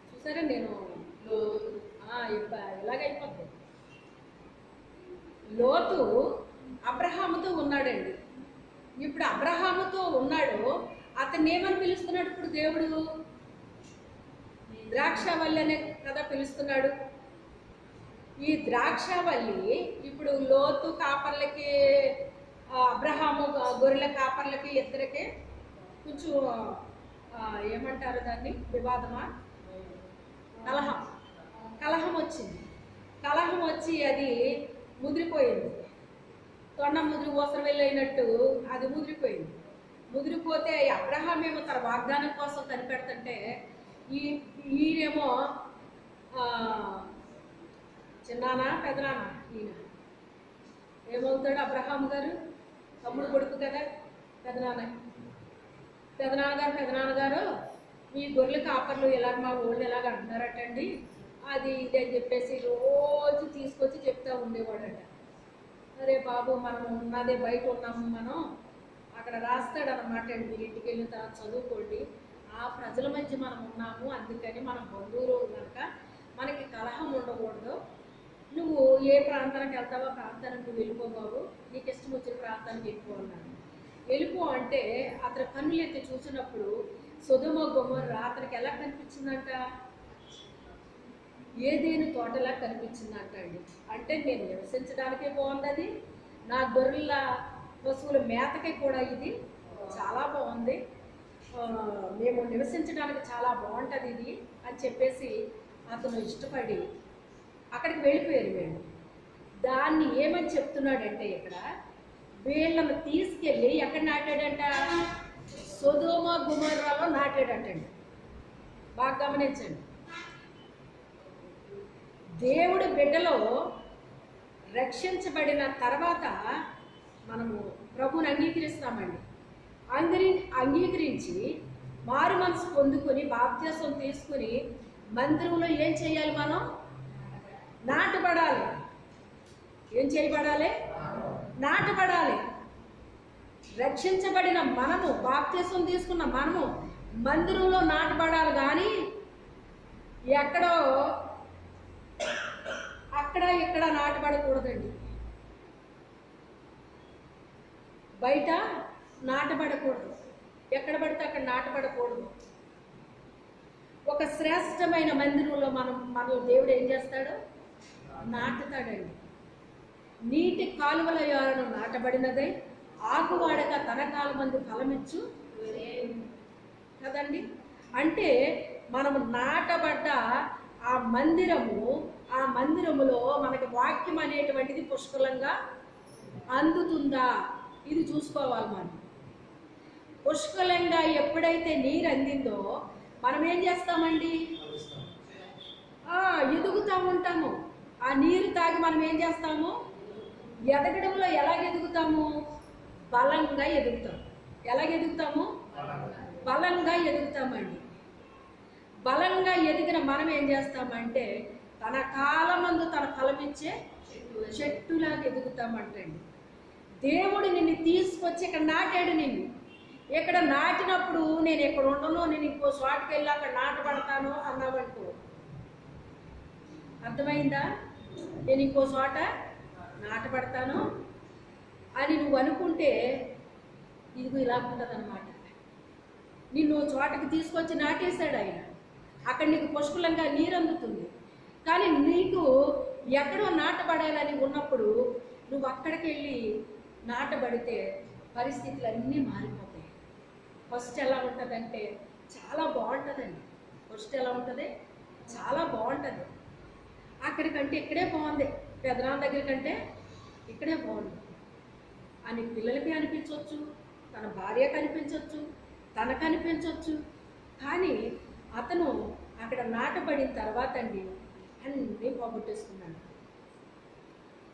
[SPEAKER 2] చూసారా నేను ఇలాగైపోద్ది. లోతు అబ్రహాముతో ఉన్నాడండి. ఇప్పుడు అబ్రహాముతో ఉన్నాడు, అతన్ని ఏమని పిలుస్తున్నాడు ఇప్పుడు దేవుడు? ద్రాక్షవల్లి అనే కదా పిలుస్తున్నాడు. ఈ ద్రాక్షవల్లి ఇప్పుడు లోతు కాపర్లకి, అబ్రహాము గొర్రెల కాపర్లకి ఇద్దరికి కొంచెం ఏమంటారు దాన్ని? వివాదమా? కలహం వచ్చింది. కలహం వచ్చి అది ముదిరిపోయింది. తొండ ముదిరి ఊసర వెళ్ళినట్టు అది ముదిరిపోయింది. ముదిరిపోతే అబ్రహాం ఏమో తన వాగ్దానం కోసం కనిపెడుతుంటే ఈయనేమో చిన్నానా పెదనానా, ఈయన ఏమవుతాడు? అబ్రహాం గారు తమ్ముడు కొడుకు కదా, పెదనాన్నగారు మీ గొర్రెల కాపర్లు ఎలాగ మా ఊళ్ళు ఎలాగ అంటున్నారటండి, అది ఇది అని చెప్పేసి రోజు తీసుకొచ్చి చెప్తా ఉండేవాడట. అరే బాబు, మనం ఉన్నదే బయట ఉన్నాము, మనం అక్కడ రాస్తాడనమాట అండి, మీరు ఇంటికి వెళ్ళిన తర్వాత చదువుకోండి, ఆ ప్రజల మధ్య మనం ఉన్నాము, అందుకని మనం బంధువులు కనుక మనకి కలహం ఉండకూడదు, నువ్వు ఏ ప్రాంతానికి వెళ్తావో ఆ ప్రాంతానికి నువ్వు వెళ్ళిపో బాబు, నీకు ఇష్టం వచ్చిన ప్రాంతానికి వెళ్ళిపో అన్నాడు. వెళ్ళిపో అంటే అతని కన్నులు ఎత్తి చూసినప్పుడు సొదొమ గొమొర్రా అతనికి ఎలా కనిపించిందంట? ఏదేను తోటలా కనిపించిందంట అండి. అంటే నేను నివసించడానికే బాగుంది, అది నా గొర్రెల పశువుల మేతకి కూడా ఇది చాలా బాగుంది, మేము నివసించడానికి చాలా బాగుంటుంది ఇది అని చెప్పేసి అతను ఇష్టపడి అక్కడికి వెళ్ళిపోయారు వీళ్ళు. దాన్ని ఏమని చెప్తున్నాడంటే ఇక్కడ వీళ్ళను తీసుకెళ్ళి ఎక్కడ నాటాడంట? సొదొమ గొమొర్రాలో నాటాడంటండి. బాగా గమనించండి. దేవుడి బిడ్డలో రక్షించబడిన తర్వాత మనము ప్రభువుని అంగీకరిస్తామండి. అంగీకరించి మారు మనసు పొందుకొని బాప్తిసం తీసుకుని మందిరంలో ఏం చేయాలి? మనం నాటబడాలి. ఏం చేయబడాలి? నాటబడాలి. రక్షించబడిన మనము, బాప్తిసం తీసుకున్న మనము మందిరంలో నాటబడాలి, కానీ ఎక్కడో అక్కడ ఇక్కడ నాటబడకూడదండి. బయట నాటబడకూడదు, ఎక్కడ పడితే అక్కడ నాటబడకూడదు. ఒక శ్రేష్టమైన మందిరంలో మనల్ని దేవుడు ఏం చేస్తాడు? నాటుతాడండి. నీటి కాలువల యోరను నాటబడినదై ఆకువాడక తన కాలమందు ఫలమిచ్చు కదండి. అంటే మనము నాటబడ్డ ఆ మందిరములో మనకి వాక్యం అనేటువంటిది పుష్కలంగా అందుతుందా, ఇది చూసుకోవాలి. మనం పుష్కలంగా ఎప్పుడైతే నీరు అందిందో మనం ఏం చేస్తామండి? ఎదుగుతూ ఉంటాము. ఆ నీరు తాగి మనం ఏం చేస్తాము? ఎదగడంలో ఎలాగ ఎదుగుతాము? బలంగా ఎదుగుతాం. ఎలాగ ఎదుగుతాము? బలంగా ఎదుగుతామండి. బలంగా ఎదిగిన మనం ఏం చేస్తామంటే తన కాలమందు తన ఫలమిచ్చే చెట్టులాగా ఎదుగుతామంటండి. దేవుడు నిన్ను తీసుకొచ్చి ఇక్కడ నాటాడు. నిన్ను ఇక్కడ నాటినప్పుడు నేను ఇక్కడ ఉండను, నేను ఇంకో చోటుకి వెళ్ళి అక్కడ నాటబడతాను అన్నావంటూ, అర్థమైందా? నేను ఇంకో చోట నాటబడతాను అని నువ్వు అనుకుంటే ఇదిగో ఇలా ఉంటుంది అన్నమాట. నిన్ను చోటకి తీసుకొచ్చి నాటేశాడు ఆయన. అక్కడ నీకు పుష్కలంగా నీరు అందుతుంది. కానీ నీకు ఎక్కడో నాటబడాలని ఉన్నప్పుడు నువ్వు అక్కడికి వెళ్ళి నాటబడితే పరిస్థితులు అన్నీ మారిపోతాయి. ఫస్ట్ ఎలా ఉంటుందంటే చాలా బాగుంటుందండి. ఫస్ట్ ఎలా ఉంటుంది? చాలా బాగుంటుంది. అక్కడికంటే ఇక్కడే బాగుంది, పెదనాన్న దగ్గర కంటే ఇక్కడే బాగుంది అని పిల్లలకి అనిపించవచ్చు, తన భార్యకు అనిపించవచ్చు, తనకు అనిపించవచ్చు. కానీ అతను అక్కడ నాటబడిన తర్వాత అండి అన్నీ పోగొట్టేసుకున్నాడు.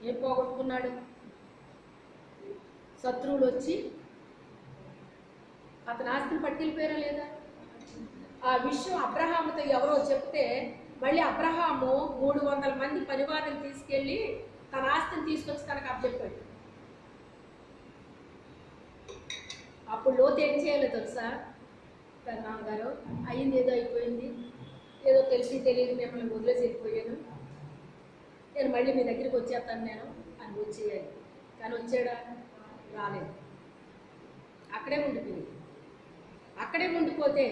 [SPEAKER 2] ఏం పోగొట్టుకున్నాడు? శత్రువులు వచ్చి అతని ఆస్తిని పట్టుకెళ్ళిపోయారా లేదా? ఆ విషయం అబ్రహాముతో ఎవరో చెప్తే మళ్ళీ అబ్రహాము 300 మంది పరివారం తీసుకెళ్ళి తన ఆస్తిని తీసుకొచ్చి తనకు అప్పచెప్పాడు. అప్పుడు లోతు ఏం చేయాలో తెలుసా? నాన్నగారు అయ్యింది, ఏదో అయిపోయింది, ఏదో తెలిసి తెలియదు మిమ్మల్ని వదిలేసి వెళ్ళిపోయాను, నేను మళ్ళీ మీ దగ్గరికి వచ్చేస్తాను నేను అని వచ్చేయాలి. కానీ వచ్చాడా? రాలేదు. అక్కడే ఉండిపోయింది. అక్కడే ఉండిపోతే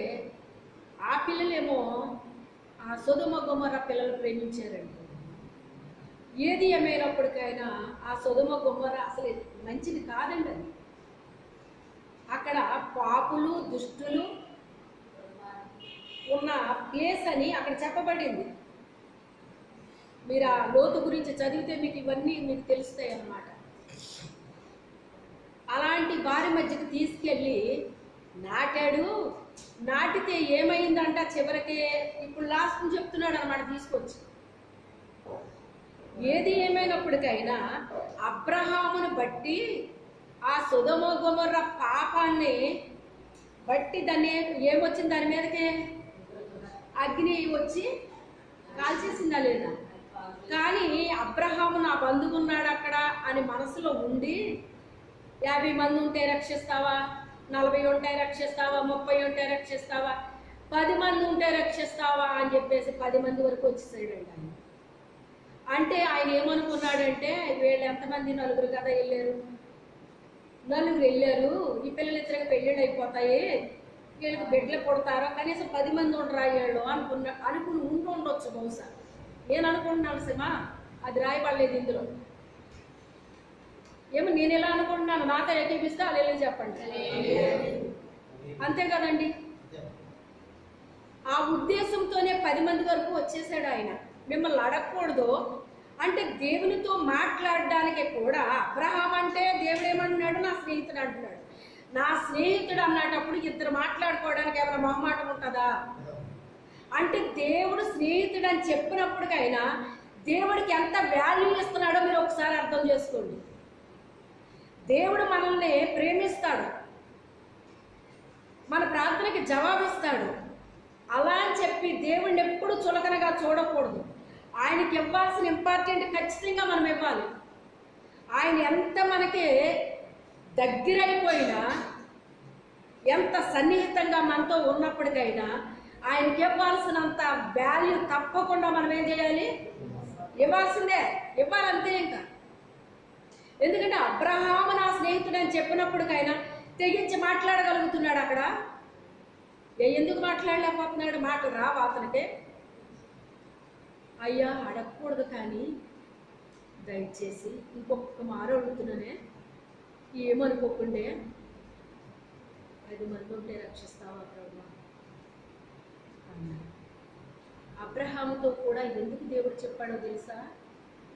[SPEAKER 2] ఆ పిల్లలేమో ఆ సొదొమ గొమొర్రా పిల్లలు ప్రేమించారండి. ఏది ఏమైనప్పటికైనా ఆ సొదొమ గొమొర్రా అసలు మంచిది కాదండి. అది అక్కడ పాపులు దుష్టులు ఉన్న ప్లేస్ అని అక్కడ చెప్పబడింది. మీరు ఆ లోతు గురించి చదివితే మీకు ఇవన్నీ మీకు తెలుస్తాయి అన్నమాట. అలాంటి వారి మధ్యకు తీసుకెళ్ళి నాటాడు. నాటితే ఏమైందంట చివరికి? ఇప్పుడు లాస్ట్ చెప్తున్నాడు అన్నమాట తీసుకొచ్చి. ఏది ఏమైనప్పటికైనా అబ్రహామును బట్టి ఆ సొదొమ గొమొర్రా పాపాన్ని బట్టి దాన్ని ఏమొచ్చింది? దాని మీదకే అగ్ని వచ్చి కాల్చేసిందా లేదా? కానీ అబ్రహాము నా బంధువు ఉన్నాడు అక్కడ అని మనసులో ఉండి 50 మంది ఉంటే రక్షిస్తావా, 40 ఉంటే రక్షిస్తావా, 30 ఉంటే రక్షిస్తావా, 10 మంది ఉంటే రక్షిస్తావా అని చెప్పేసి 10 మంది వరకు వచ్చేసాడండి ఆయన. అంటే ఆయన ఏమనుకున్నాడంటే వీళ్ళు ఎంతమంది, 9 కదా వెళ్ళారు, 9 వెళ్ళారు, ఈ పిల్లలు ఇద్దరికి పెళ్ళిళ్ళు అయిపోతాయి, వీళ్ళకి బిడ్డలు పుడతారో, కనీసం 10 మంది ఉండరా వీళ్ళు అనుకుని ఉండొచ్చు బహుశా. నేను అనుకుంటున్నాను సిమా, అది రాయబడలేదు ఇందులో. ఏమో నేను ఎలా అనుకుంటున్నాను, నాతో ఏకీపిస్తే వాళ్ళు చెప్పండి. అంతే కదండి. ఆ ఉద్దేశంతోనే 10 మంది వరకు వచ్చేసాడు ఆయన. మిమ్మల్ని అడగకూడదు అంటే దేవునితో మాట్లాడడానికి కూడా. అబ్రహాం అంటే దేవుడు ఏమంటున్నాడు, నా స్నేహితుడు అంటున్నాడు. నా స్నేహితుడు అన్నటప్పుడు ఇద్దరు మాట్లాడుకోవడానికి ఏమైనా మొహమాటం ఉంటుందా? అంటే దేవుడు స్నేహితుడు అని చెప్పినప్పటికైనా దేవుడికి ఎంత వాల్యూ ఇస్తున్నాడో మీరు ఒకసారి అర్థం చేసుకోండి. దేవుడు మనల్ని ప్రేమిస్తాడు, మన ప్రార్థనకి జవాబిస్తాడు. అలా అని చెప్పి దేవుడిని ఎప్పుడు చులకనగా చూడకూడదు. ఆయనకి ఇవ్వాల్సిన ఇంపార్టెంట్ ఖచ్చితంగా మనం ఇవ్వాలి. ఆయన ఎంత మనకి దగ్గరైపోయినా, ఎంత సన్నిహితంగా మనతో ఉన్నప్పటికైనా ఆయనకి ఇవ్వాల్సినంత వాల్యూ తప్పకుండా మనం ఏం చేయాలి, ఇవ్వాల్సిందే, ఇవ్వాలంతే. ఇంకా ఎందుకంటే అబ్రహాము నా స్నేహితుడు అని చెప్పినప్పటికైనా తెగించి మాట్లాడగలుగుతున్నాడు అక్కడ. ఎందుకు మాట్లాడలేకపోతున్నాడు? మాటలు రావా అతనికి? అయ్యా అడగకూడదు కానీ దయచేసి ఇంకొక మారు అడుగుతున్నానే, ఏమనుకోకుండే 10 మంది ఉంటే రక్షిస్తావా ప్రభు అన్నాడు. అబ్రహాముతో కూడా ఎందుకు దేవుడు చెప్పాడో తెలుసా?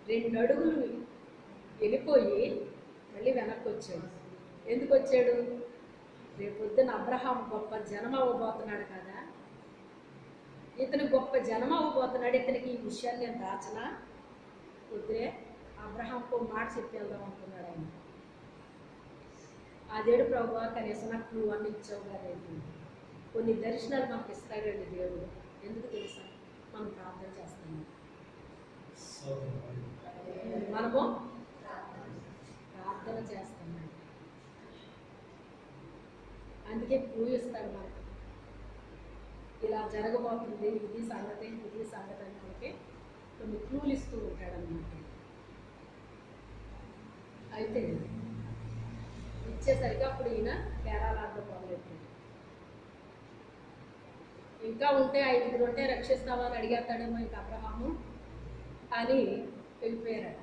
[SPEAKER 2] 2 అడుగులు వెళ్ళిపోయి మళ్ళీ వెనక్కి వచ్చాడు. ఎందుకు వచ్చాడు? రేపొద్దున అబ్రహాం గొప్ప జనం అవ్వబోతున్నాడు కదా, ఇతను గొప్ప జనం అవ్వబోతున్నాడు, ఇతనికి ఈ విషయాన్ని నేను దాచనా, వద్దురే అబ్రహాంకు మాట చెప్పి వెళ్దాం అనుకున్నాడు ఆయన. అదేడు ప్రభు కనీసం నాకు నువ్వు అన్ని ఇచ్చావు కదండి. కొన్ని దర్శనాలు మనకు ఇస్తాడండి దేవుడు. ఎందుకు తెలుసా? మనం ప్రార్థన చేస్తాము, మనము ప్రార్థన చేస్తున్నాం, అందుకే పూజిస్తాడు మనకు. ఇలా జరగబోతుంది, ఇది సంగతి అని మనకి కొన్ని క్లూలు ఇస్తూ ఉంటాడు అన్నమాట. అయితే ఇచ్చేసరికి అప్పుడు ఈయన కేరళలో మొదలెట్టాడు. ఇంకా ఉంటే 5 ఉంటే రక్షిస్తామని అడిగేస్తాడేమో ఇంకా అబ్రహాము అని వెళ్ళిపోయారట.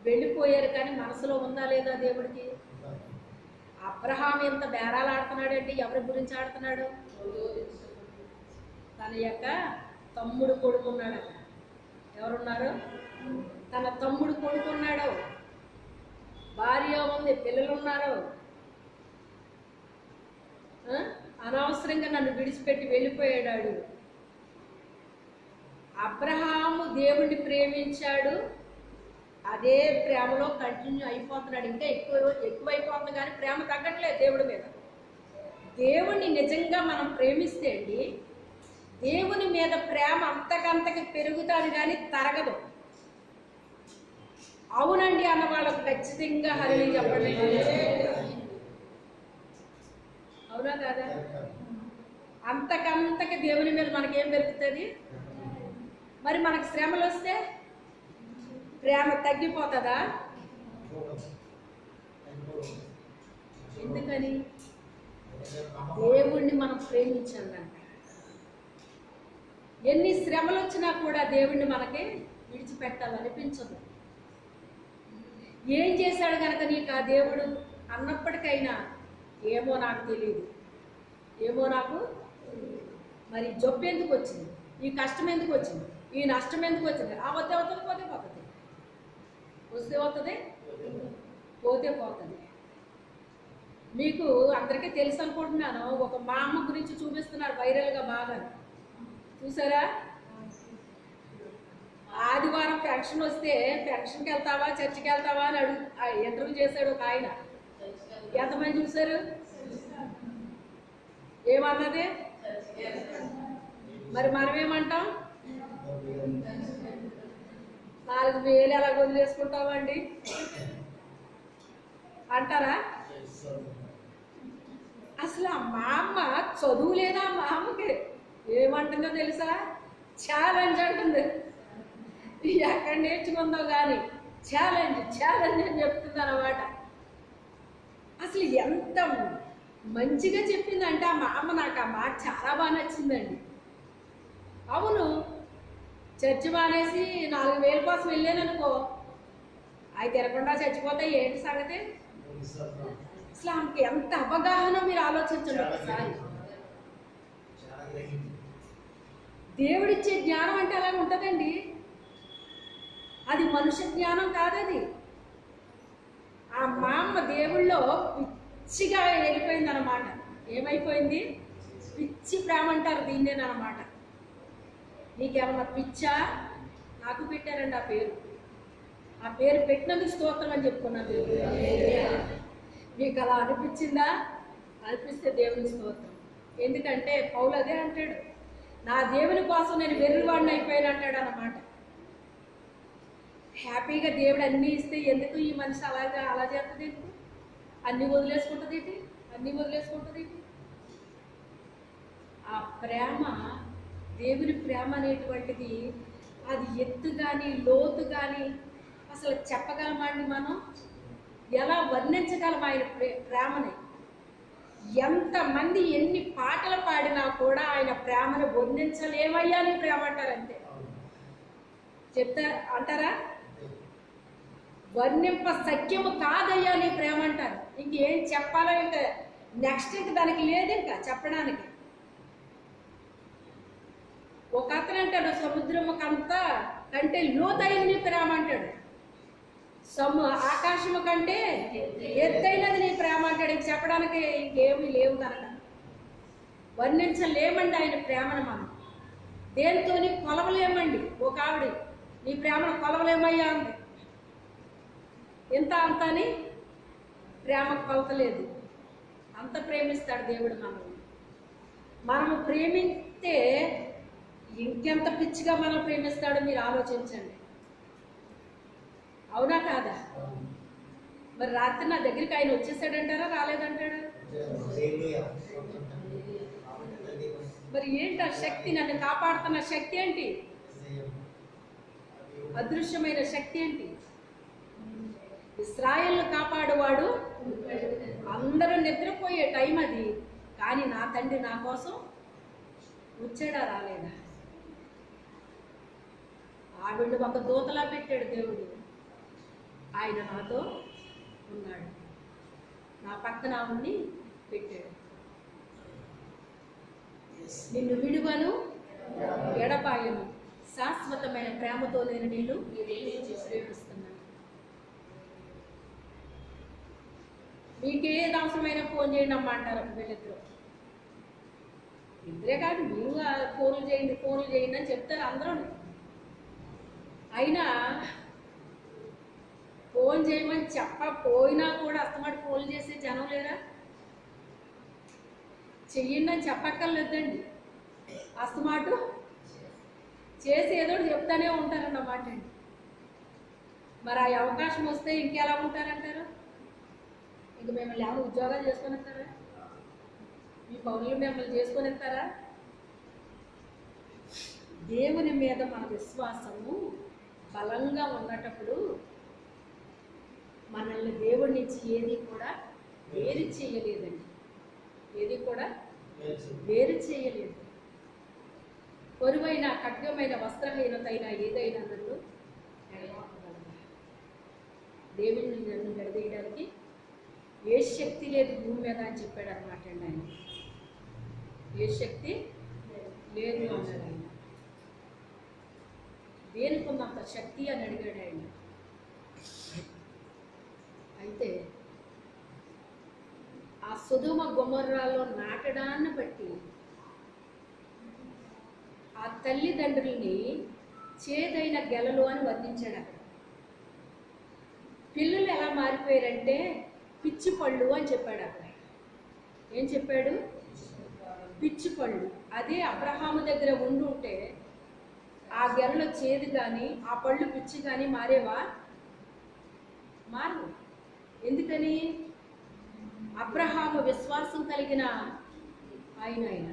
[SPEAKER 2] వెళ్ళిపోయారు కానీ మనసులో ఉందా లేదా దేవుడికి? అబ్రహాం ఎంత బేరాలు ఆడుతున్నాడంటే ఎవరి గురించి ఆడుతున్నాడు? తన యొక్క తమ్ముడు కొడుకున్నాడట. ఎవరున్నారు? తన తమ్ముడు కొడుకున్నాడు, భార్య ఉంది, పిల్లలు ఉన్నారు. అనవసరంగా నన్ను విడిచిపెట్టి వెళ్ళిపోయాడు. అబ్రహాము దేవుణ్ణి ప్రేమించాడు, అదే ప్రేమలో కంటిన్యూ అయిపోతున్నాడు. ఇంకా ఎక్కువైపోతుంది కానీ ప్రేమ తగ్గట్లేదు దేవుడి మీద. దేవుణ్ణి నిజంగా మనం ప్రేమిస్తే అండి, దేవుని మీద ప్రేమ అంతకంతకి పెరుగుతాడు కానీ తరగదు. అవునండి అన్న వాళ్ళకు ఖచ్చితంగా హరి చెప్పండి. అవునా కాదా? అంతకంతకి దేవుని మీద మనకేం పెరుగుతుంది? మరి మనకు శ్రమలు వస్తే ప్రేమ తగ్గిపోతుందా? ఎందుకని? దేవుణ్ణి మనం ప్రేమించాలంట. ఎన్ని శ్రమలు వచ్చినా కూడా దేవుణ్ణి మనకి విడిచిపెట్టాలనిపించదు. ఏం చేశాడు కనుక నీకు ఆ దేవుడు అన్నప్పటికైనా ఏమో నాకు తెలియదు, ఏమో నాకు మరి జబ్బు ఎందుకు వచ్చింది, ఈ కష్టం ఎందుకు వచ్చింది, ఈ నష్టం ఎందుకు వచ్చింది? ఆ వద్ద అవుతుంది, పోతే పోతుంది, వస్తే అవుతుంది, పోతే పోతుంది. మీకు అందరికీ తెలుసు అనుకుంటున్నాను, ఒక మా అమ్మ గురించి చూపిస్తున్నారు వైరల్గా బాగా. చూసారా? ఆదివారం ఫంక్షన్ వస్తే ఫంక్షన్కి వెళ్తావా చర్చికి వెళ్తావా అని ఇంటర్వ్యూ చేశాడు ఒక ఆయన. ఎంతమంది చూశారు? ఏమన్నది? మరి మనమేమంటాం? 4,000 ఎలా వదిలేసుకుంటామండి అంటారా? అసలు మా అమ్మ చదువు లేదా? మా అమ్మకి ఏమంటుందో తెలుసా? ఛాలెంజ్ అంటుంది. ఎక్కడ నేర్చుకుందో కానీ ఛాలెంజ్ ఛాలెంజ్ అని చెప్తుంది అన్నమాట. అసలు ఎంత మంచిగా చెప్పిందంటే ఆ మా అమ్మ, నాకు ఆ మాట చాలా బాగా నచ్చిందండి. అవును, చర్చి మానేసి 4,000 కోసం వెళ్ళాననుకో, అవి తిరగకుండా చచ్చిపోతే ఏంటి సంగతి? అసలు ఆమెకి ఎంత అవగాహన మీరు ఆలోచించండి ఒకసారి. దేవుడిచ్చే జ్ఞానం అంటే అలాగే ఉంటుందండి. అది మనుష్య జ్ఞానం కాదది. ఆ మా అమ్మ దేవుళ్ళో పిచ్చిగా వెళ్ళిపోయింది అనమాట. ఏమైపోయింది? పిచ్చి ప్రేమ అంటారు దీన్నేనమాట. నీకేమన్నా పిచ్చా? నాకు పెట్టారండి ఆ పేరు. ఆ పేరు పెట్టినందుకు స్తోత్రం అని చెప్పుకున్నాను. మీకు అలా అనిపించిందా? అనిపిస్తే దేవుని స్తోత్రం. ఎందుకంటే పౌలు అదే అంటాడు, నా దేవుని కోసం నేను వెర్రివాడిని అయిపోయాను అంటాడు అన్నమాట. హ్యాపీగా దేవుడు అన్నీ ఇస్తే ఎందుకు ఈ మనిషి అలా చేస్తుంది? ఎందుకు అన్నీ వదిలేసుకుంటుంది ఏంటి? అన్నీ వదిలేసుకుంటుంది ఏంటి? ఆ ప్రేమ, దేవుని ప్రేమ అనేటువంటిది అది ఎత్తు కానీ లోతు కానీ అసలు చెప్పగలమండి మనం? ఎలా వర్ణించగలం ఆయన ప్రేమని? ఎంతమంది ఎన్ని పాటలు పాడినా కూడా ఆయన ప్రేమను వర్ణించలేమయ్యా నీ ప్రేమ అంటారంతే. అంటారా? వర్ణింప సఖ్యము కాదయ్యా నీ ప్రేమ అంటారు. ఇంకేం చెప్పాలో ఇంకా నెక్స్ట్ ఇంక దానికి లేదు ఇంకా చెప్పడానికి. ఒక అతను అంటాడు, సముద్రము కంటే లోతైన ప్రేమ అంటాడు. ఆకాశము కంటే ఎత్తైనది నీ ప్రేమ అంటాడు. ఇంక చెప్పడానికి ఇంకేమీ లేవు కనుక వర్ణించలేమండి ఆయన ప్రేమను. మనం దేనితో కొలవలేమండి. ఒక ఆవిడ నీ ప్రేమను కొలవలేమయ్యా అంది. ఇంత అంత అని ప్రేమ కొలతలేదు. అంత ప్రేమిస్తాడు దేవుడు మనము ప్రేమిస్తే ఇంకెంత పిచ్చిగా మనం ప్రేమిస్తాడో మీరు ఆలోచించండి. అవునా కాదా? మరి రాత్రి నా దగ్గరికి ఆయన వచ్చేసాడంటారా, రాలేదంటాడా? మరి ఏంటి ఆ శక్తి? నన్ను కాపాడుతున్న శక్తి ఏంటి? అదృశ్యమైన శక్తి ఏంటి? ఇశ్రాయేలును కాపాడువాడు. అందరూ నిద్రపోయే టైం అది, కానీ నా తండ్రి నా కోసం వచ్చాడా, రాలేదా? ఆవిడ ఒక దూతలా పెట్టాడు దేవుడు. ఆయన నాతో ఉన్నాడు, నా పక్కన ఆవిడ్ని పెట్టాడు. నిన్ను విడువను ఎడబాయను, శాశ్వతమైన ప్రేమతో నేను నిన్ను ప్రేమిస్తున్నాను. మీకేది అవసరమైన ఫోన్ చేయండి అమ్మ అంటారు వీళ్ళిద్దరు. ఇద్దరే కాదు, మీరు ఫోన్లు చేయండి అని చెప్తారు అందరూ. అయినా ఫోన్ చేయమని చెప్పకపోయినా కూడా అస్తమాట ఫోన్లు చేసే జనం లేరా? చెయ్యండి అని చెప్పక్కర్లేదండి, అస్తమాట చేసి ఏదో చెప్తానే ఉంటారన్నమాట అండి. మరి ఆ అవకాశం వస్తే ఇంకెలా ఉంటారంటారు? ఇంక మిమ్మల్ని ఏమైనా ఉద్యోగాలు చేసుకొని ఇస్తారా? మీ పౌరులు మిమ్మల్ని చేసుకొని ఇస్తారా? దేవుని మీద మన విశ్వాసము బలంగా ఉన్నటప్పుడు మనల్ని దేవుడి నుంచి ఏది కూడా వేరు చేయలేదండి. ఏది కూడా వేరు చేయలేదు. పొరువైన ఖడ్గమైన వస్త్రహీనతైన ఏదైనా నన్ను ఎడబాపగలదా? దేవుని నన్ను విడదీయడానికి ఏ శక్తి లేదు భూమి మీద అని చెప్పాడు అనమాట అండి ఆయన. ఏ శక్తి లేదు అన్నాడు ఆయన. దేనికి ఉన్నంత శక్తి అని అడిగాడు ఆయన. అయితే ఆ సొదొమ గొమొర్రాలో నాటడాన్ని బట్టి ఆ తల్లిదండ్రుల్ని చేదైన గెలలు అని వర్ణించాడు అక్కడ. పిల్లలు ఎలా మారిపోయారంటే పిచ్చి పళ్ళు అని చెప్పాడు అక్కడ. ఏం చెప్పాడు? పిచ్చి పళ్ళు. అదే అబ్రహాము దగ్గర ఉండుంటే ఆ గెలలో చేదు కానీ ఆ పళ్ళు పిచ్చి కానీ మారేవా? మారు. ఎందుకని? అబ్రహాము విశ్వాసం కలిగిన ఆయన.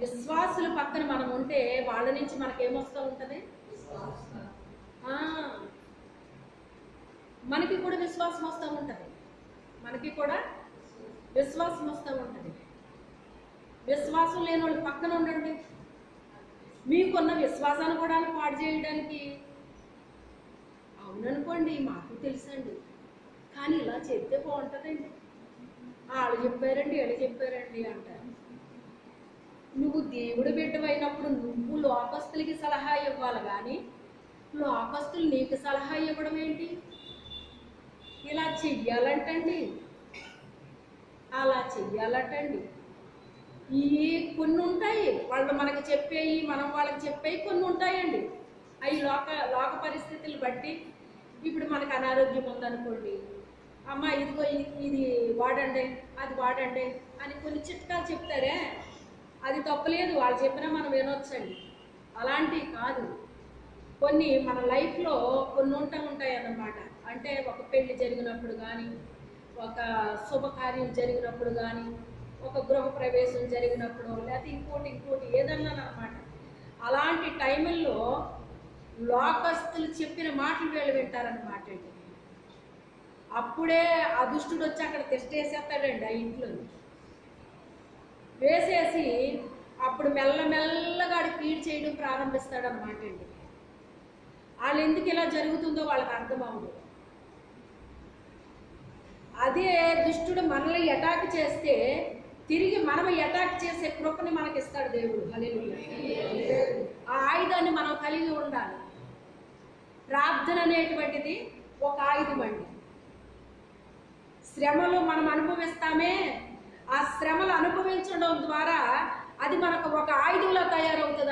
[SPEAKER 2] విశ్వాసుల పక్కన మనం ఉంటే వాళ్ళ నుంచి మనకేమొస్తూ ఉంటుంది? మనకి కూడా విశ్వాసం వస్తూ ఉంటుంది. విశ్వాసం లేని వాళ్ళు పక్కన ఉండండి. మీకున్న విశ్వాసాన్ని కూడా పాడు చేయడానికి అవుననుకోండి, మాకు తెలుసండి, కానీ ఇలా చెప్తే బాగుంటుందండి, వాళ్ళు చెప్పారండి వీళ్ళు చెప్పారండి అంటారు. నువ్వు దేవుడు బిడ్డవైనప్పుడు నువ్వు లోకస్తులకి సలహా ఇవ్వాలి కానీ లోకస్తులు నీకు సలహా ఇవ్వడం ఏంటి? ఇలా చెయ్యాలంటండి, అలా చెయ్యాలంటండి. ఈ కొన్ని ఉంటాయి, వాళ్ళు మనకి చెప్పేవి, మనం వాళ్ళకి చెప్పేవి కొన్ని ఉంటాయండి. అవి లోక పరిస్థితులు బట్టి. ఇప్పుడు మనకు అనారోగ్యం ఉందనుకోండి, అమ్మ ఇదిగో ఇది వాడండి, అది వాడండి అని కొన్ని చిట్కాలు చెప్తారే, అది తప్పలేదు, వాళ్ళు చెప్పినా మనం వినొచ్చండి. అలాంటివి కాదు. కొన్ని మన లైఫ్లో కొన్ని ఉంటాయి అన్నమాట. అంటే ఒక పెళ్లి జరిగినప్పుడు కానీ, ఒక శుభకార్యం జరిగినప్పుడు కానీ, ఒక గృహప్రవేశం జరిగినప్పుడు, లేకపోతే ఇంకోటి ఏదన్నా అన్నమాట. అలాంటి టైంల్లో లోకస్తులు చెప్పిన మాటలు వీళ్ళు వింటారన్నమాట అండి. అప్పుడే ఆ దుష్టుడు వచ్చి అక్కడ తెస్టేసేస్తాడండి ఆ ఇంట్లో వేసేసి, అప్పుడు మెల్లమెల్లగా కీడు చేయడం ప్రారంభిస్తాడనమాట అండి. వాళ్ళు ఎందుకు ఇలా జరుగుతుందో వాళ్ళకి అర్థం అవ్వదు. అదే దుష్టుడు మనల్ని అటాక్ చేస్తే తిరిగి మనం అటాక్ చేసే కృపని మనకి ఇస్తాడు దేవుడు. హల్లెలూయా. ఆ ఆయుధాన్ని మనం కలిగి ఉండాలి. ప్రార్థన అనేటువంటిది ఒక ఆయుధం అండి. శ్రమలు మనం అనుభవిస్తామే, ఆ శ్రమలు అనుభవించడం ద్వారా అది మనకు ఒక ఆయుధంలో తయారవుతుంది.